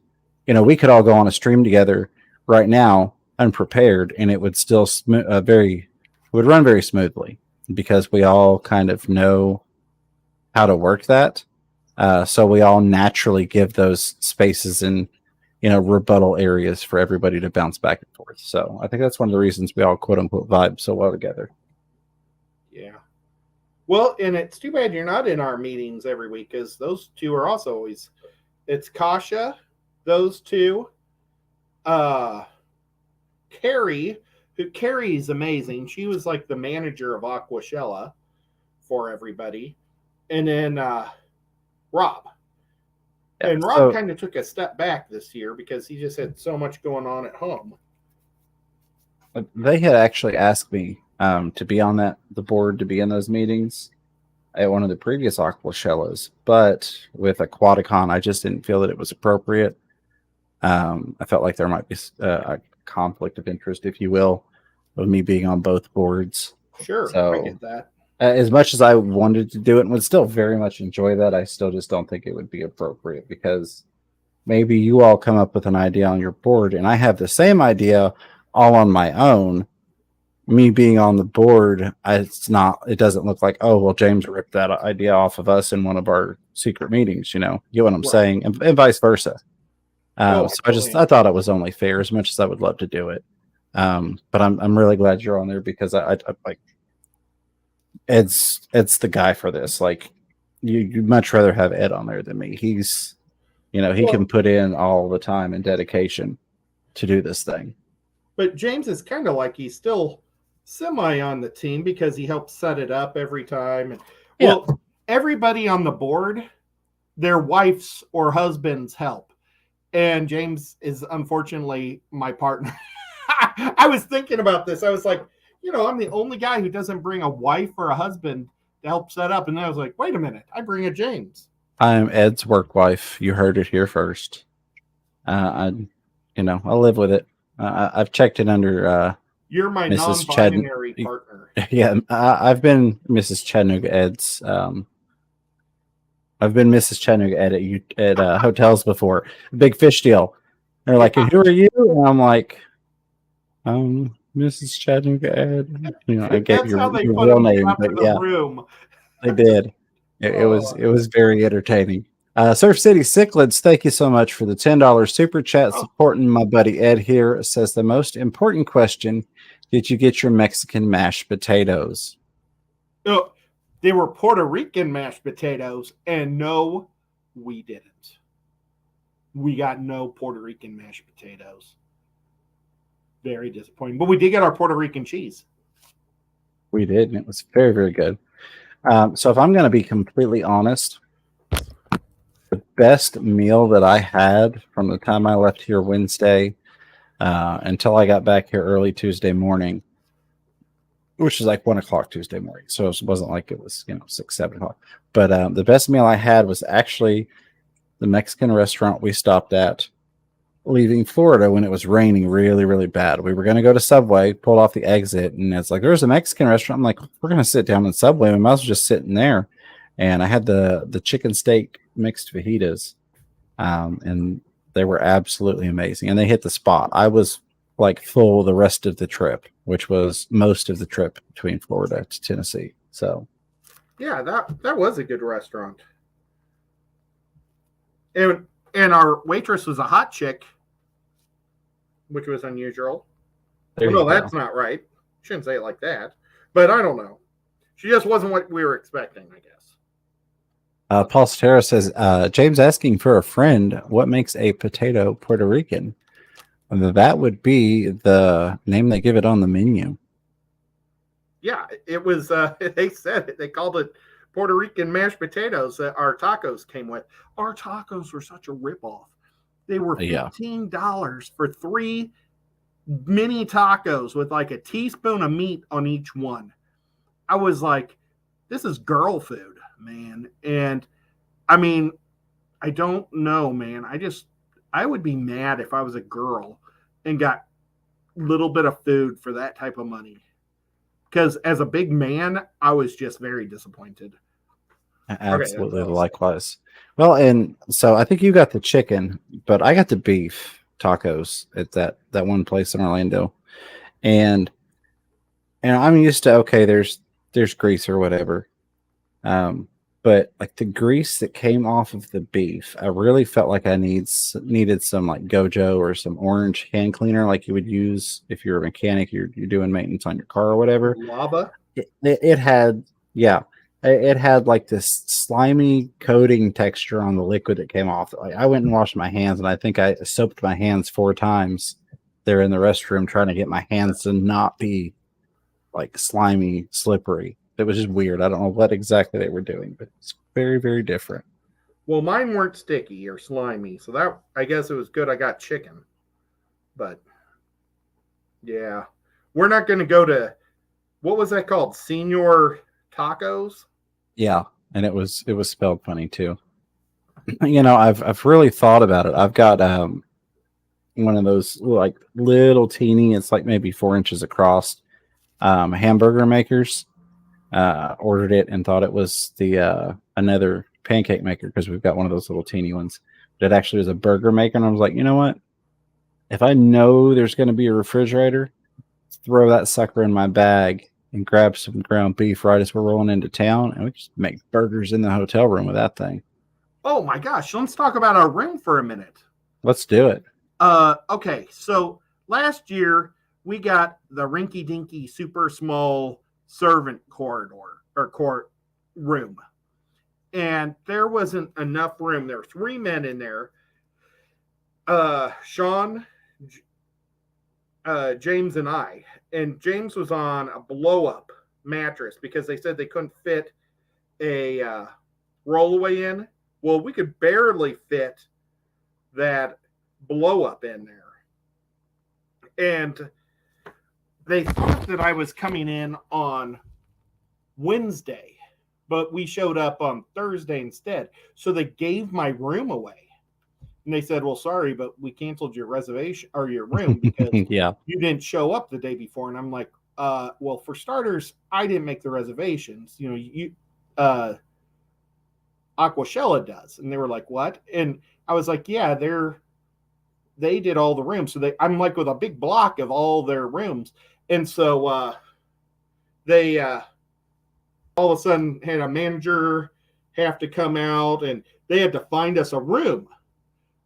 we could all go on a stream together right now, unprepared, and it would still would run very smoothly because we all kind of know how to work that. So we all naturally give those spaces and, rebuttal areas for everybody to bounce back and forth. So I think that's one of the reasons we all quote unquote vibe so well together. Yeah. Well, and it's too bad you're not in our meetings every week because those two are also always, it's Kasha, those two, Carrie, Carrie's amazing. She was like the manager of Aquashella for everybody. And then Rob. Yeah, And Rob so kind of took a step back this year because he just had so much going on at home. they had actually asked me to be on the board to be in those meetings at one of the previous Aquashellas, but with Aquaticon, I just didn't feel that it was appropriate. I felt like there might be a conflict of interest, if you will, of me being on both boards. Sure, So, I get that. as much as I wanted to do it and would still very much enjoy that, I still just don't think it would be appropriate because maybe you all come up with an idea on your board and I have the same idea all on my own. Me being on the board, it doesn't look like, oh, well, James ripped that idea off of us in one of our secret meetings, you get what I'm saying? And vice versa. So I thought it was only fair as much as I would love to do it. But I'm really glad you're on there because I like Ed's the guy for this. Like you'd much rather have Ed on there than me. He's, he can put in all the time and dedication to do this thing. But James is kind of like he's still semi on the team because he helps set it up every time. Well, everybody on the board, their wives or husbands help. And James is unfortunately my partner. I was thinking about this. I was like, I'm the only guy who doesn't bring a wife or a husband to help set up. And then I was like, wait a minute, I bring a James. I'm Ed's work wife. You heard it here first. I'll live with it. I've checked it under you're my Mrs. non-binary partner. Yeah, I've been Mrs. Chattanooga Ed's. I've been Mrs. Chattanooga Ed at hotels before. Big fish deal. They're like, and who are you? And I'm like, Mrs. Chattanooga Ed. I gave your real name, but yeah, room. They did. It was very entertaining. Surf City Cichlids, thank you so much for the $10 super chat supporting my buddy Ed here. It says the most important question: did you get your Mexican mashed potatoes? No, they were Puerto Rican mashed potatoes, and no, we didn't. We got no Puerto Rican mashed potatoes. Very disappointing, but we did get our Puerto Rican cheese. We did, and it was very, very good. So if I'm going to be completely honest, the best meal that I had from the time I left here Wednesday until I got back here early Tuesday morning, which is like 1 o'clock Tuesday morning. So it wasn't like it was, 6, 7 o'clock. But the best meal I had was actually the Mexican restaurant we stopped at leaving Florida when it was raining really, really bad. We were going to go to Subway, pulled off the exit, and it's like, there's a Mexican restaurant. I'm like, we're going to sit down in Subway. We might as well just sit in there. And I had the chicken steak mixed fajitas, and they were absolutely amazing. And they hit the spot. I was like full the rest of the trip, which was most of the trip between Florida to Tennessee. So, yeah, that was a good restaurant. And our waitress was a hot chick, which was unusual. No, that's not right. Shouldn't say it like that. But I don't know. She just wasn't what we were expecting, I guess. Paul Sotero says, James asking for a friend, what makes a potato Puerto Rican? That would be the name they give it on the menu. Yeah, it was, they said it. They called it Puerto Rican mashed potatoes that our tacos came with. Our tacos were such a ripoff. They were $15 for 3 mini tacos with like a teaspoon of meat on each one. I was like, this is girl food, man. And I mean, I don't know, man. I would be mad if I was a girl and got a little bit of food for that type of money. Because as a big man, I was just very disappointed. Absolutely, okay, likewise. Well, and so I think you got the chicken, but I got the beef tacos at that one place in Orlando, and I'm used to there's grease or whatever, but like the grease that came off of the beef, I really felt like I needed some like Gojo or some orange hand cleaner like you would use if you're a mechanic, you're doing maintenance on your car or whatever. Lava. It had It had like this slimy coating texture on the liquid that came off. Like I went and washed my hands, and I think I soaped my hands 4 times there in the restroom trying to get my hands to not be like slimy, slippery. It was just weird. I don't know what exactly they were doing, but it's very, very different. Well, mine weren't sticky or slimy, so that I guess it was good. I got chicken, but yeah, we're not going to go to what was that called? Senior Tacos. Yeah, and it was spelled funny too. I've really thought about it. I've got one of those like little teeny, it's like maybe 4 inches across, hamburger makers. Ordered it and thought it was the another pancake maker because we've got one of those little teeny ones. But it actually was a burger maker, and I was like, you know what? If I know there's going to be a refrigerator, throw that sucker in my bag and grab some ground beef right as we're rolling into town, and we just make burgers in the hotel room with that thing. Oh my gosh, let's talk about our room for a minute. Let's do it. Okay, so last year we got the rinky dinky super small servant corridor or court room. And there wasn't enough room. There were 3 men in there. Sean, James, and I. And James was on a blow-up mattress because they said they couldn't fit a rollaway in. Well, we could barely fit that blow-up in there. And they thought that I was coming in on Wednesday, but we showed up on Thursday instead. So they gave my room away. And they said, well, sorry, but we canceled your reservation or your room because Yeah. you didn't show up the day before. And I'm like, well, for starters, I didn't make the reservations. Aquacella does. And they were like, what? And I was like, yeah, they did all the rooms. So I'm like with a big block of all their rooms. And so they all of a sudden had a manager have to come out and they had to find us a room.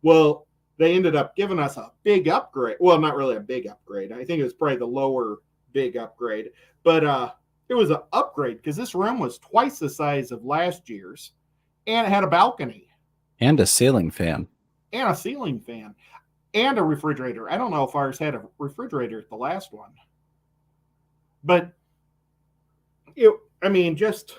Well, they ended up giving us a big upgrade. Well, not really a big upgrade. I think it was probably the lower big upgrade. But it was an upgrade because this room was twice the size of last year's. And it had a balcony. And a ceiling fan. And a ceiling fan. And a refrigerator. I don't know if ours had a refrigerator at the last one. But, just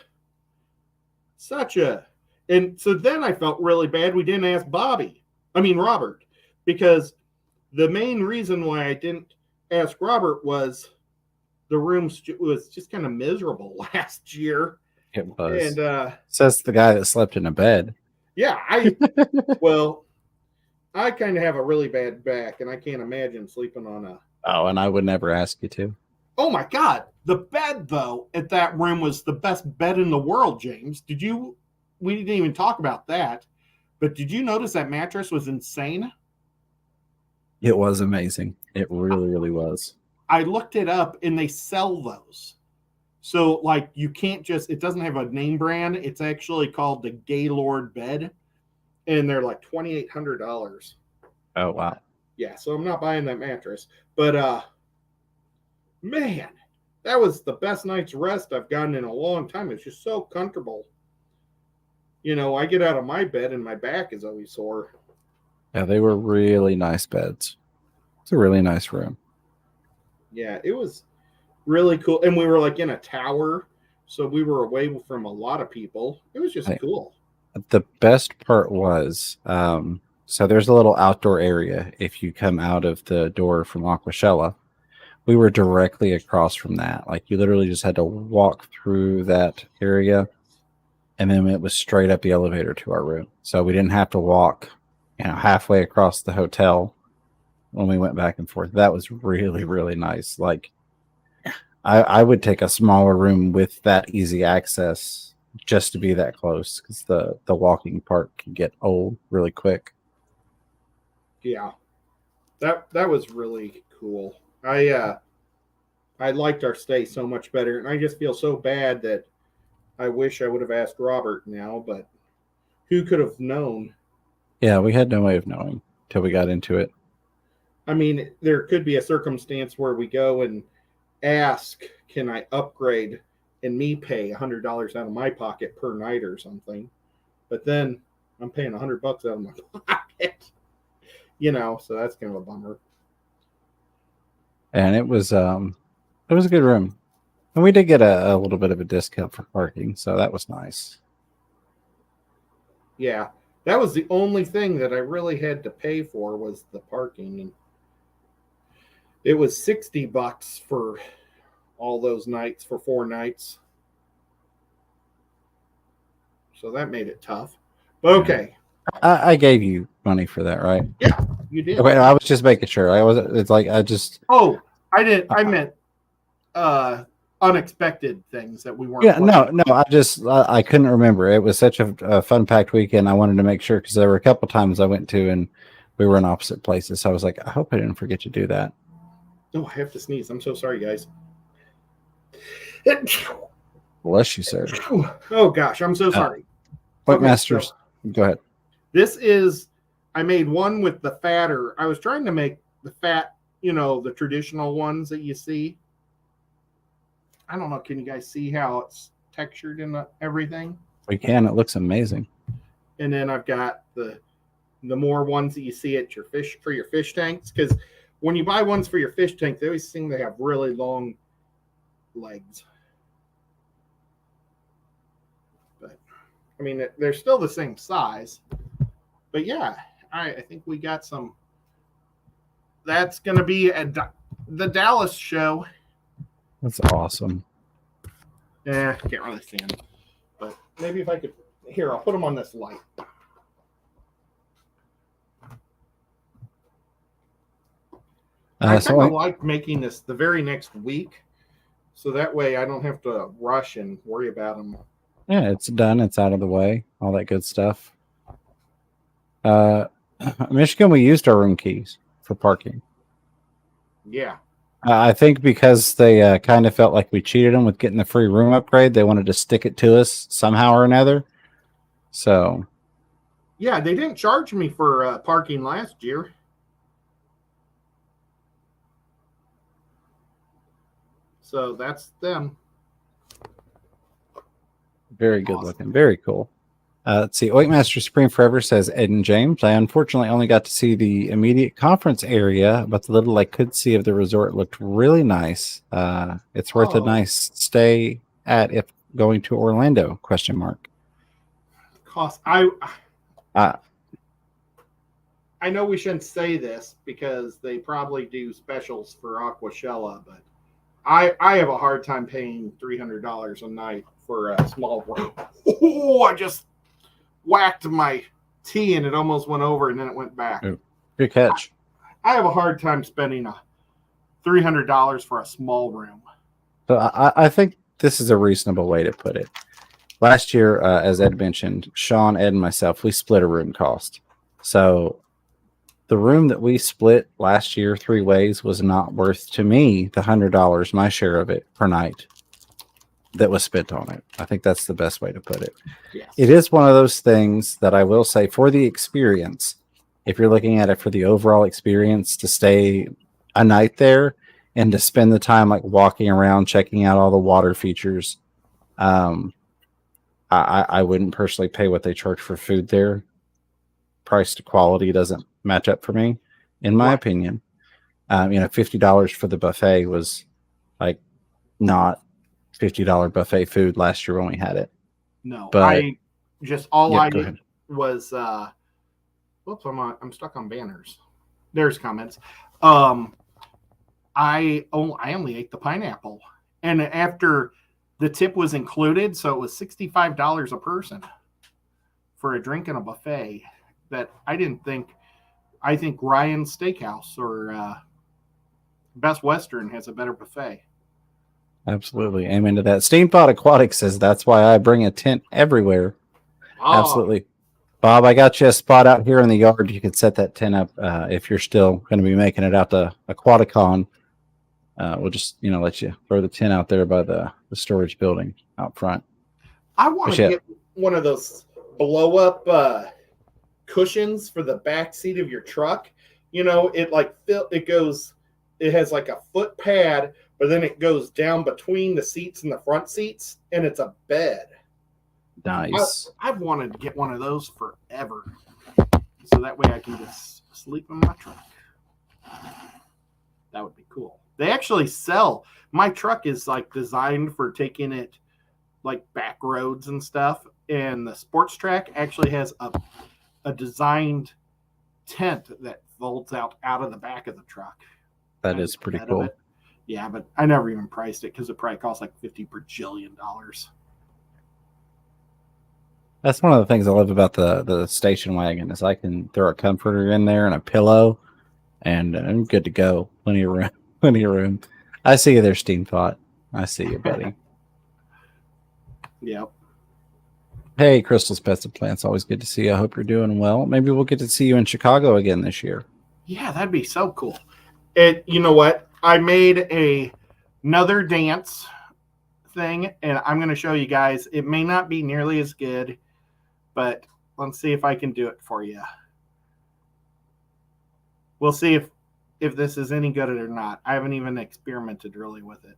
such a... And so then I felt really bad we didn't ask Robert. Because the main reason why I didn't ask Robert was the room was just kind of miserable last year. It was. And says the guy that slept in a bed. Yeah, I kind of have a really bad back, and I can't imagine sleeping on a... Oh, and I would never ask you to. Oh, my God. The bed, though, at that room was the best bed in the world, James. We didn't even talk about that, but did you notice that mattress was insane? It was amazing. It really, really was. I looked it up, and they sell those. So, like, you can't just... It doesn't have a name brand. It's actually called the Gaylord bed. And they're like $2,800. Oh, wow. Yeah, so I'm not buying that mattress. But, man, that was the best night's rest I've gotten in a long time. It's just so comfortable. I get out of my bed and my back is always sore. Yeah, they were really nice beds. It's a really nice room. Yeah, it was really cool. And we were like in a tower, so we were away from a lot of people. It was just cool. The best part was, so there's a little outdoor area if you come out of the door from Aquacella. We were directly across from that. Like, you literally just had to walk through that area, and then it was straight up the elevator to our room. So we didn't have to walk, halfway across the hotel when we went back and forth. That was really, really nice. Like, I would take a smaller room with that easy access just to be that close, because the walking part can get old really quick. Yeah, that was really cool. I liked our stay so much better, and I just feel so bad that I wish I would have asked Robert now, but who could have known? Yeah, we had no way of knowing till we got into it. I mean, there could be a circumstance where we go and ask, can I upgrade, and me pay $100 out of my pocket per night or something. But then I'm paying $100 out of my pocket, so that's kind of a bummer. and it was a good room. And we did get a little bit of a discount for parking, so that was nice. Yeah, that was the only thing that I really had to pay for was the parking, and it was $60 for all those nights for 4 nights. So that made it tough. But okay. I gave you money for that, right? Yeah, you did. Okay, I was just making sure. I was. It's like I just. Oh, I didn't. I meant unexpected things that we weren't. Yeah, no. I couldn't remember. It was such a fun-packed weekend. I wanted to make sure because there were a couple times I went to and we were in opposite places. So I was like, I hope I didn't forget to do that. Oh, I have to sneeze. I'm so sorry, guys. Bless you, sir. Oh gosh, I'm so sorry. What Masters? So go ahead. This is. I made one with the fatter. I was trying to make the fat, the traditional ones that you see. I don't know. Can you guys see how it's textured and everything? We can. It looks amazing. And then I've got the more ones that you see at your fish tanks. Because when you buy ones for your fish tank, they always seem to have really long legs. But I mean, they're still the same size. But yeah, I think we got some. That's going to be at the Dallas show. That's awesome. Yeah, can't really see them. But maybe if I could. Here, I'll put them on this light. I kind of like making this the very next week. So that way I don't have to rush and worry about them. Yeah, it's done. It's out of the way. All that good stuff. Michigan, we used our room keys for parking. Yeah. I think because they kind of felt like we cheated them with getting the free room upgrade, they wanted to stick it to us somehow or another. So, yeah, they didn't charge me for parking last year. So that's them. Very good looking. Very cool. Let's see. Oikmaster Supreme Forever says, Ed and James, I unfortunately only got to see the immediate conference area, but the little I could see of the resort looked really nice. It's worth a nice stay at if going to Orlando, ? Cost. I know we shouldn't say this because they probably do specials for Aquashella, but I have a hard time paying $300 a night for a small room. Oh, I just whacked my tea and it almost went over and then it went back. Good catch. I have a hard time spending $300 for a small room. So I think this is a reasonable way to put it. Last year, as Ed mentioned, Sean, Ed, and myself, we split a room cost. So the room that we split last year 3 ways was not worth to me the $100, my share of it per night that was spent on it. I think that's the best way to put it. Yes. It is one of those things that I will say for the experience, if you're looking at it for the overall experience, to stay a night there and to spend the time like walking around, checking out all the water features. I wouldn't personally pay what they charge for food there. Price to quality doesn't match up for me, in my opinion. $50 for the buffet was like not $50 buffet food last year when we had it. No, but I just I was whoops, I'm stuck on banners. There's comments. I only ate the pineapple, and after the tip was included, so it was $65 a person for a drink and a buffet. That I didn't think. I think Ryan's Steakhouse or Best Western has a better buffet. Absolutely. Amen to that. Steampot Aquatic says that's why I bring a tent everywhere. Oh. Absolutely. Bob, I got you a spot out here in the yard. You could set that tent up if you're still going to be making it out to Aquacon. We'll just, let you throw the tent out there by the storage building out front. I want to get one of those blow-up cushions for the back seat of your truck. It has like a foot pad, but then it goes down between the seats and the front seats, and it's a bed. Nice. I've wanted to get one of those forever, so that way I can just sleep in my truck. That would be cool. They actually sell. My truck is like designed for taking it like back roads and stuff. And the sports track actually has a designed tent that folds out of the back of the truck. That is pretty cool. Yeah, but I never even priced it because it probably costs like $50 bajillion. That's one of the things I love about the station wagon is I can throw a comforter in there and a pillow, and I'm good to go. Plenty of room. Plenty of room. I see you there, Steamthought. I see you, buddy. Yep. Hey, Crystal's Pets and Plants. Always good to see you. I hope you're doing well. Maybe we'll get to see you in Chicago again this year. Yeah, that'd be so cool. And you know what? I made another dance thing, and I'm going to show you guys. It may not be nearly as good, but let's see if I can do it for you. We'll see if this is any good or not. I haven't even experimented really with it.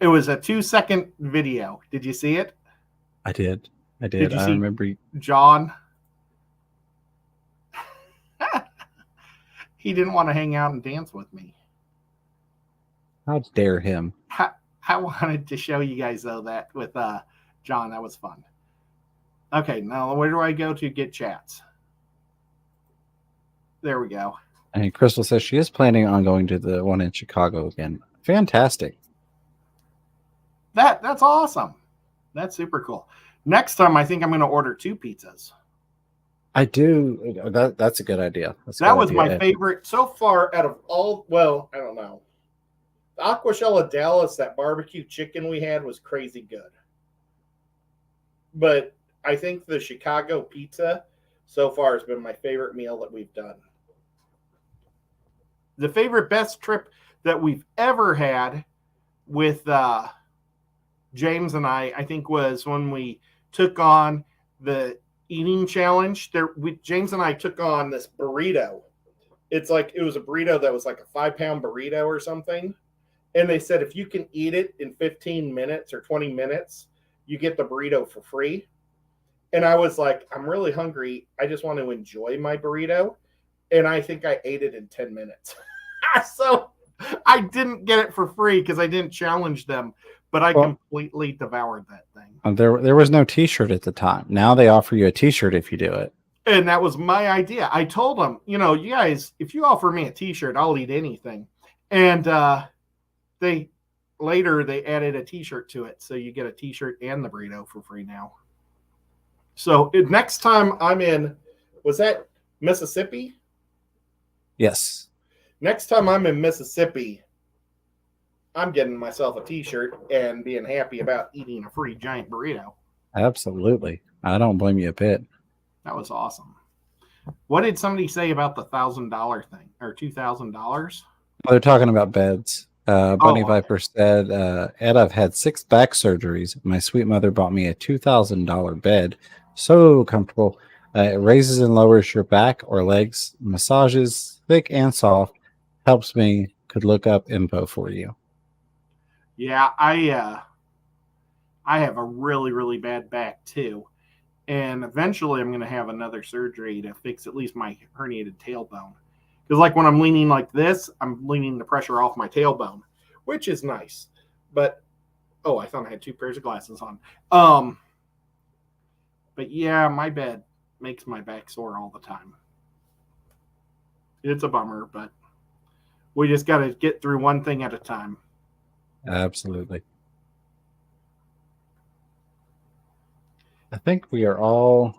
It was a 2-second video. Did you see it? I did. Did you I see remember John? He didn't want to hang out and dance with me. How dare him? I wanted to show you guys, though, that with John. That was fun. Okay, now where do I go to get chats? There we go. And Crystal says she is planning on going to the one in Chicago again. Fantastic. That's awesome. That's super cool. Next time, I think I'm going to order 2 pizzas. I do. That's a good idea. That was my favorite so far out of all. Well, I don't know. The Aquashella Dallas, that barbecue chicken we had was crazy good. But I think the Chicago pizza so far has been my favorite meal that we've done. The favorite best trip that we've ever had with James and I think was when we took on the eating challenge. James and I took on this burrito. It was a burrito that was like a 5-pound burrito or something. And they said, if you can eat it in 15 minutes or 20 minutes, you get the burrito for free. And I was like, I'm really hungry. I just want to enjoy my burrito. And I think I ate it in 10 minutes. So I didn't get it for free because I didn't challenge them, but I completely devoured that thing. There was no t-shirt at the time. Now they offer you a t-shirt if you do it. And that was my idea. I told them, you guys, if you offer me a t-shirt, I'll eat anything. And they added a t-shirt to it. So you get a t-shirt and the burrito for free now. So next time I'm in, was that Mississippi? Yes. Next time I'm in Mississippi, I'm getting myself a t-shirt and being happy about eating a free giant burrito. Absolutely. I don't blame you a bit. That was awesome. What did somebody say about the $1,000 thing or $2,000? Well, they're talking about beds. Bunny Viper said, Ed, I've had 6 back surgeries. My sweet mother bought me a $2,000 bed. So comfortable. It raises and lowers your back or legs, massages, thick and soft. Helps me. Could look up info for you. Yeah, I have a really, really bad back too. And eventually I'm going to have another surgery to fix at least my herniated tailbone. Because like when I'm leaning like this, I'm leaning the pressure off my tailbone, which is nice. But, I thought I had 2 pairs of glasses on. But yeah, my bed makes my back sore all the time. It's a bummer, but we just got to get through one thing at a time. Absolutely. I think we are all,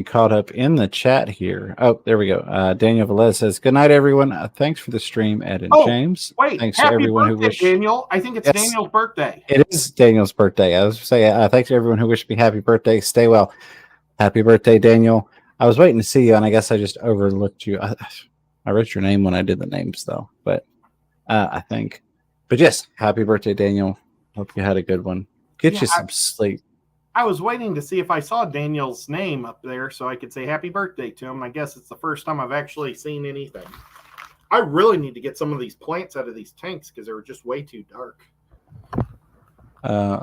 caught up in the chat here. Oh, there we go. Daniel Velez says, good night, everyone. Thanks for the stream, Ed and James. Wait, thanks to everyone who wished. Daniel, I think it's Daniel's birthday. It is Daniel's birthday. I was saying, thanks to everyone who wished me happy birthday. Stay well. Happy birthday, Daniel. I was waiting to see you, and I guess I just overlooked you. I wrote your name when I did the names, though, but I think. But yes, happy birthday, Daniel. Hope you had a good one. Get you some sleep. I was waiting to see if I saw Daniel's name up there so I could say happy birthday to him. I guess it's the first time I've actually seen anything. I really need to get some of these plants out of these tanks because they were just way too dark.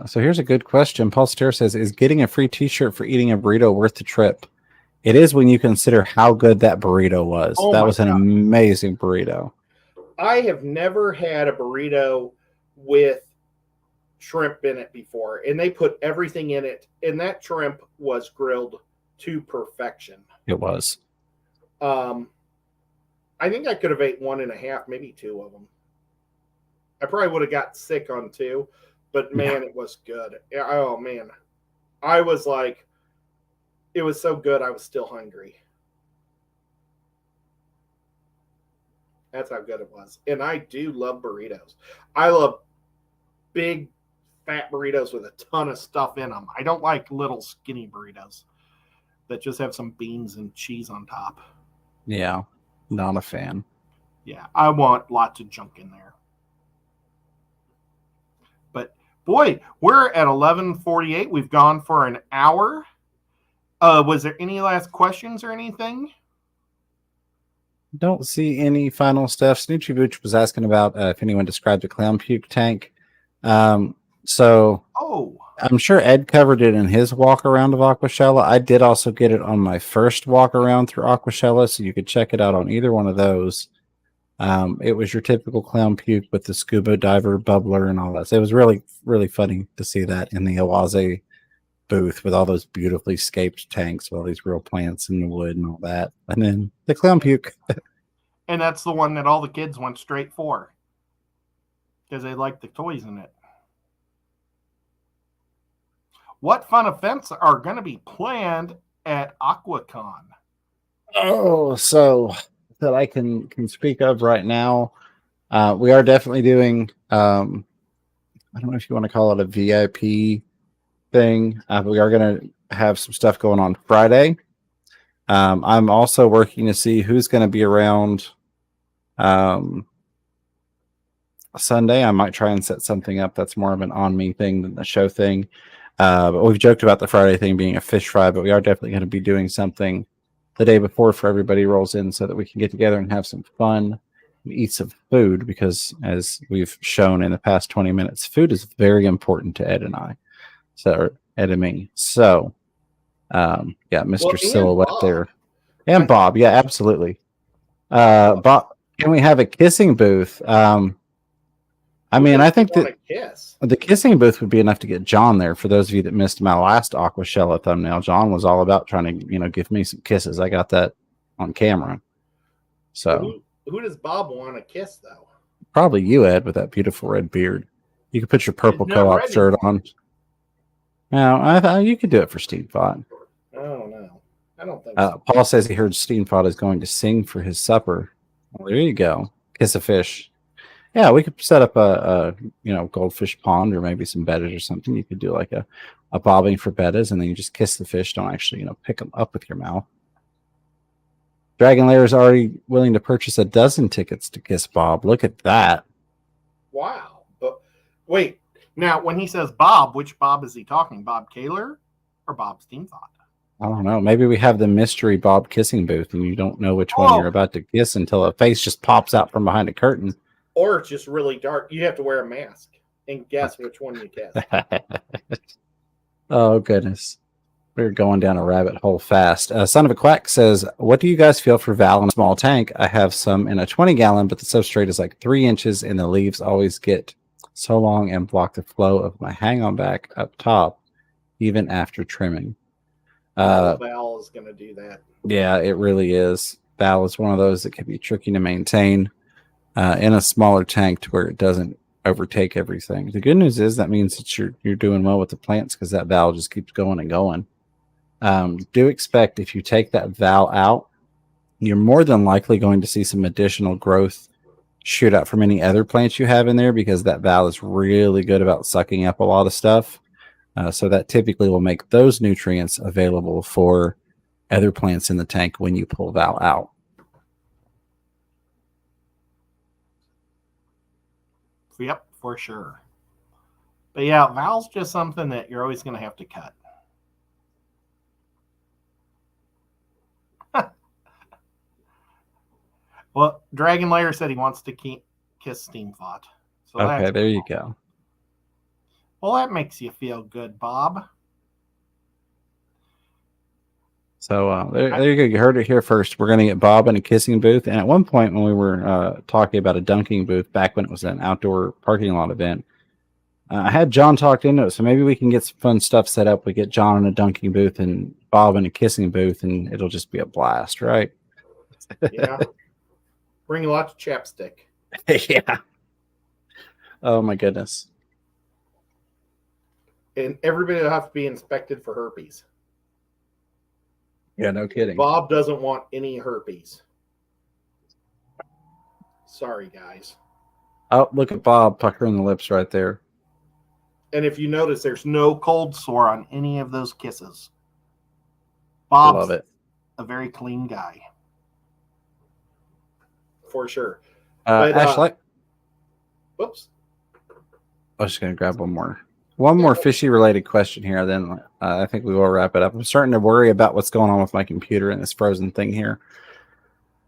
So here's a good question. Paul Stair says, is getting a free t-shirt for eating a burrito worth the trip? It is when you consider how good that burrito was. Oh That my was an God. amazing burrito. I have never had a burrito with shrimp in it before, and they put everything in it, and that shrimp was grilled to perfection. It was. I think I could have ate 1.5, maybe 2 of them. I probably would have got sick on 2, but man, it was good. Oh man, I was like, it was so good. I was still hungry. That's how good it was. And I do love burritos. I love big, fat burritos with a ton of stuff in them. I don't like little skinny burritos that just have some beans and cheese on top. Yeah, not a fan. Yeah, I want lots of junk in there. But boy, we're at 11:48. We've gone for an hour. Was there any last questions or anything? Don't see any final stuff. Snoochie Booch was asking about if anyone described the clown puke tank. So I'm sure Ed covered it in his walk around of Aquashella. I did also get it on my first walk around through Aquashella, so you could check it out on either one of those. It was your typical clown puke with the scuba diver bubbler and all that. So it was really, really funny to see that in the Oase booth with all those beautifully scaped tanks with all these real plants in the wood and all that. And then the clown puke. And that's the one that all the kids went straight for because they like the toys in it. What fun events are going to be planned at Aquacon? Oh, so that I can speak of right now. We are definitely doing I don't know if you want to call it a VIP thing. But we are going to have some stuff going on Friday. I'm also working to see who's going to be around Sunday. I might try and set something up that's more of an on me thing than the show thing. But we've joked about the Friday thing being a fish fry, but we are definitely going to be doing something the day before for everybody rolls in so that we can get together and have some fun and eat some food, because as we've shown in the past 20 minutes, food is very important to Ed and I. So Ed and me. So yeah, Mr. Silhouette Bob there. And Bob, yeah, absolutely. Bob, can we have a kissing booth? I mean, I think that the kissing booth would be enough to get John there. For those of you that missed my last Aquashella thumbnail, John was all about trying to, give me some kisses. I got that on camera. So who does Bob want to kiss, though? Probably you, Ed, with that beautiful red beard. You could put your purple co-op shirt on. Now, I thought you could do it for Steamfod. Oh, no. I don't think so. Paul says he heard Steamfod is going to sing for his supper. Well, there you go. Kiss a fish. Yeah, we could set up a goldfish pond or maybe some bettas or something. You could do like a bobbing for bettas, and then you just kiss the fish. Don't actually, pick them up with your mouth. Dragon Lair is already willing to purchase 12 tickets to kiss Bob. Look at that. Wow. But wait, now when he says Bob, which Bob is he talking? Bob Kaler or Bob Steamthought? I don't know. Maybe we have the mystery Bob kissing booth, and you don't know which one you're about to kiss until a face just pops out from behind a curtain. Or it's just really dark. You have to wear a mask and guess which one you kiss. Oh, goodness. We're going down a rabbit hole fast. Son of a Quack says, what do you guys feel for Val in a small tank? I have some in a 20-gallon, but the substrate is like 3 inches, and the leaves always get so long and block the flow of my hang-on back up top, even after trimming. Val is going to do that. Yeah, it really is. Val is one of those that can be tricky to maintain in a smaller tank to where it doesn't overtake everything. The good news is that means that you're doing well with the plants, because that valve just keeps going and going. Do expect if you take that valve out, you're more than likely going to see some additional growth shoot out from any other plants you have in there, because that valve is really good about sucking up a lot of stuff. So that typically will make those nutrients available for other plants in the tank when you pull valve out. Yep, for sure. But yeah, valve's just something that you're always going to have to cut. Well, Dragon Lair said he wants to kiss Steamthought. So okay, there you go. Well, that makes you feel good, Bob. So there you go. You heard it here first. We're going to get Bob in a kissing booth. And at one point when we were talking about a dunking booth back when it was an outdoor parking lot event, I had John talked into it. So maybe we can get some fun stuff set up. We get John in a dunking booth and Bob in a kissing booth, and it'll just be a blast, right? Yeah. Bring lots of chapstick. Yeah. Oh, my goodness. And everybody will have to be inspected for herpes. Yeah, no kidding. Bob doesn't want any herpes. Sorry, guys. Oh, look at Bob puckering the lips right there. And if you notice, there's no cold sore on any of those kisses. I Bob's love it. a very clean guy. For sure. Ashley, Whoops. I was just going to grab one more fishy related question here. Then I think we will wrap it up. I'm starting to worry about what's going on with my computer and this frozen thing here.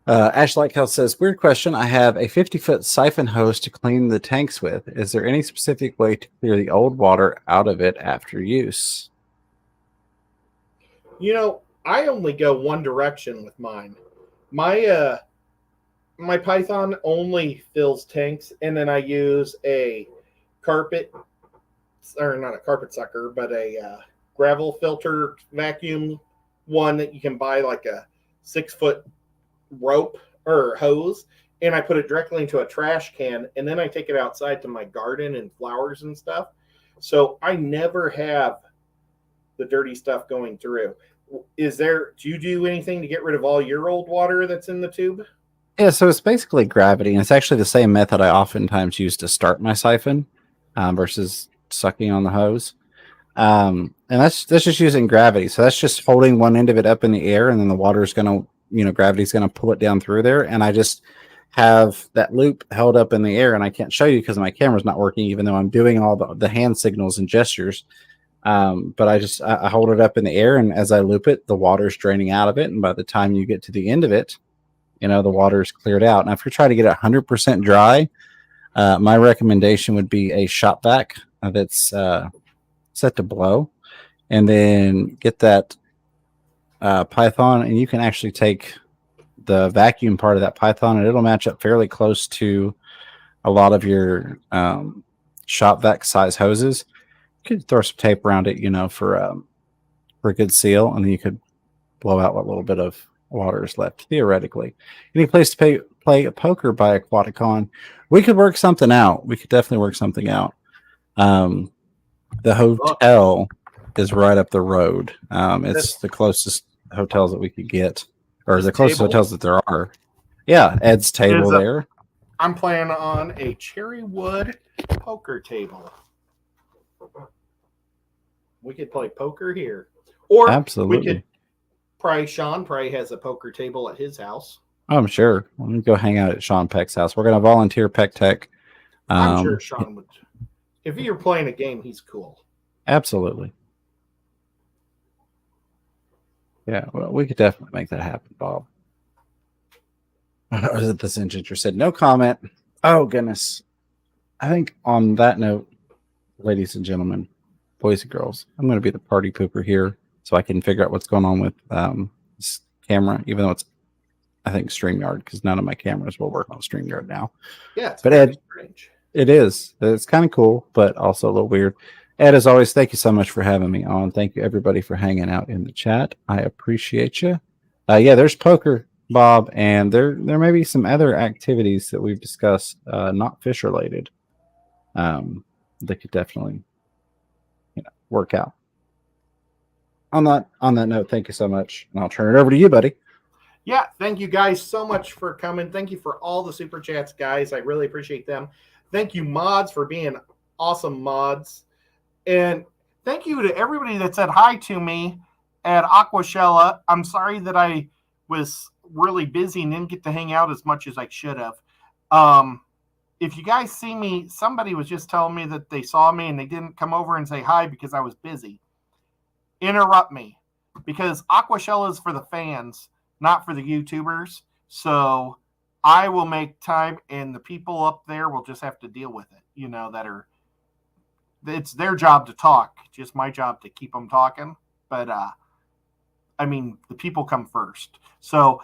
Ash Lighthouse says, weird question. I have a 50-foot siphon hose to clean the tanks with. Is there any specific way to clear the old water out of it after use? You know, I only go one direction with mine. My Python only fills tanks, and then I use a carpet, or not a carpet sucker, but a gravel filter vacuum one that you can buy like a 6-foot rope or hose, and I put it directly into a trash can, and then I take it outside to my garden and flowers and stuff. So I never have the dirty stuff going through. Do you do anything to get rid of all your old water that's in the tube? Yeah, so it's basically gravity, and it's actually the same method I oftentimes use to start my siphon versus sucking on the hose. And that's just using gravity. So that's just holding one end of it up in the air, and then the water is going to, gravity's going to pull it down through there. And I just have that loop held up in the air, and I can't show you because my camera's not working, even though I'm doing all the hand signals and gestures. But I hold it up in the air, and as I loop it, the water's draining out of it. And by the time you get to the end of it, the water's cleared out. Now, if you're trying to get it 100% dry, my recommendation would be a shop vac that's set to blow, and then get that Python, and you can actually take the vacuum part of that Python, and it'll match up fairly close to a lot of your shop vac size hoses. You could throw some tape around it, for a good seal, and then you could blow out what little bit of water is left, theoretically. Any place to play poker by Aquacon? We could work something out. We could definitely work something out. The hotel is right up the road. It's the closest hotels that we could get, or the closest hotels that there are. Yeah, Ed's table there. I'm planning on a cherry wood poker table. We could play poker here. Or absolutely. Sean probably has a poker table at his house. I'm sure. Let me go hang out at Sean Peck's house. We're going to volunteer Peck Tech. I'm sure Sean would. If you're playing a game, he's cool. Absolutely. Yeah, well, we could definitely make that happen, Bob. The Ginger said, no comment. Oh, goodness. I think on that note, ladies and gentlemen, boys and girls, I'm going to be the party pooper here so I can figure out what's going on with this camera, even though it's, I think, StreamYard, because none of my cameras will work on StreamYard now. Yeah, it's but Ed, strange. It is. It's kind of cool, but also a little weird. Ed, as always, thank you so much for having me on. Thank you, everybody, for hanging out in the chat. I appreciate you. Yeah, there's poker, Bob, and there may be some other activities that we've discussed, not fish related, that could definitely work out. On that note, thank you so much, and I'll turn it over to you, buddy. Yeah, thank you guys so much for coming. Thank you for all the super chats, guys. I really appreciate them. Thank you, mods, for being awesome mods. And thank you to everybody that said hi to me at Aquashella. I'm sorry that I was really busy and didn't get to hang out as much as I should have. If you guys see me, somebody was just telling me that they saw me and they didn't come over and say hi because I was busy. Interrupt me, because Aquashella is for the fans, not for the YouTubers. So I will make time, and the people up there will just have to deal with it. It's their job to talk, just my job to keep them talking. But I mean, the people come first. So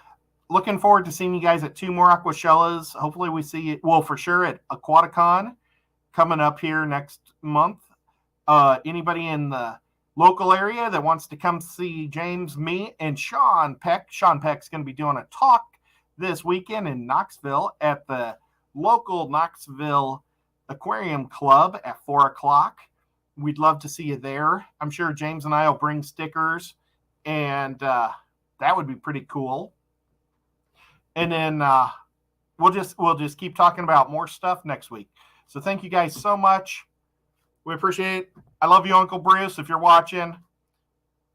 looking forward to seeing you guys at 2 more Aquashellas. Hopefully we see you, well, for sure at Aquacon coming up here next month. Anybody in the local area that wants to come see James, me, and Sean Peck. Sean Peck's going to be doing a talk this weekend in Knoxville at the local Knoxville Aquarium Club at 4 o'clock. We'd love to see you there. I'm sure James and I will bring stickers, and that would be pretty cool. And then we'll just keep talking about more stuff next week. So thank you guys so much. We appreciate it. I love you, Uncle Bruce, if you're watching.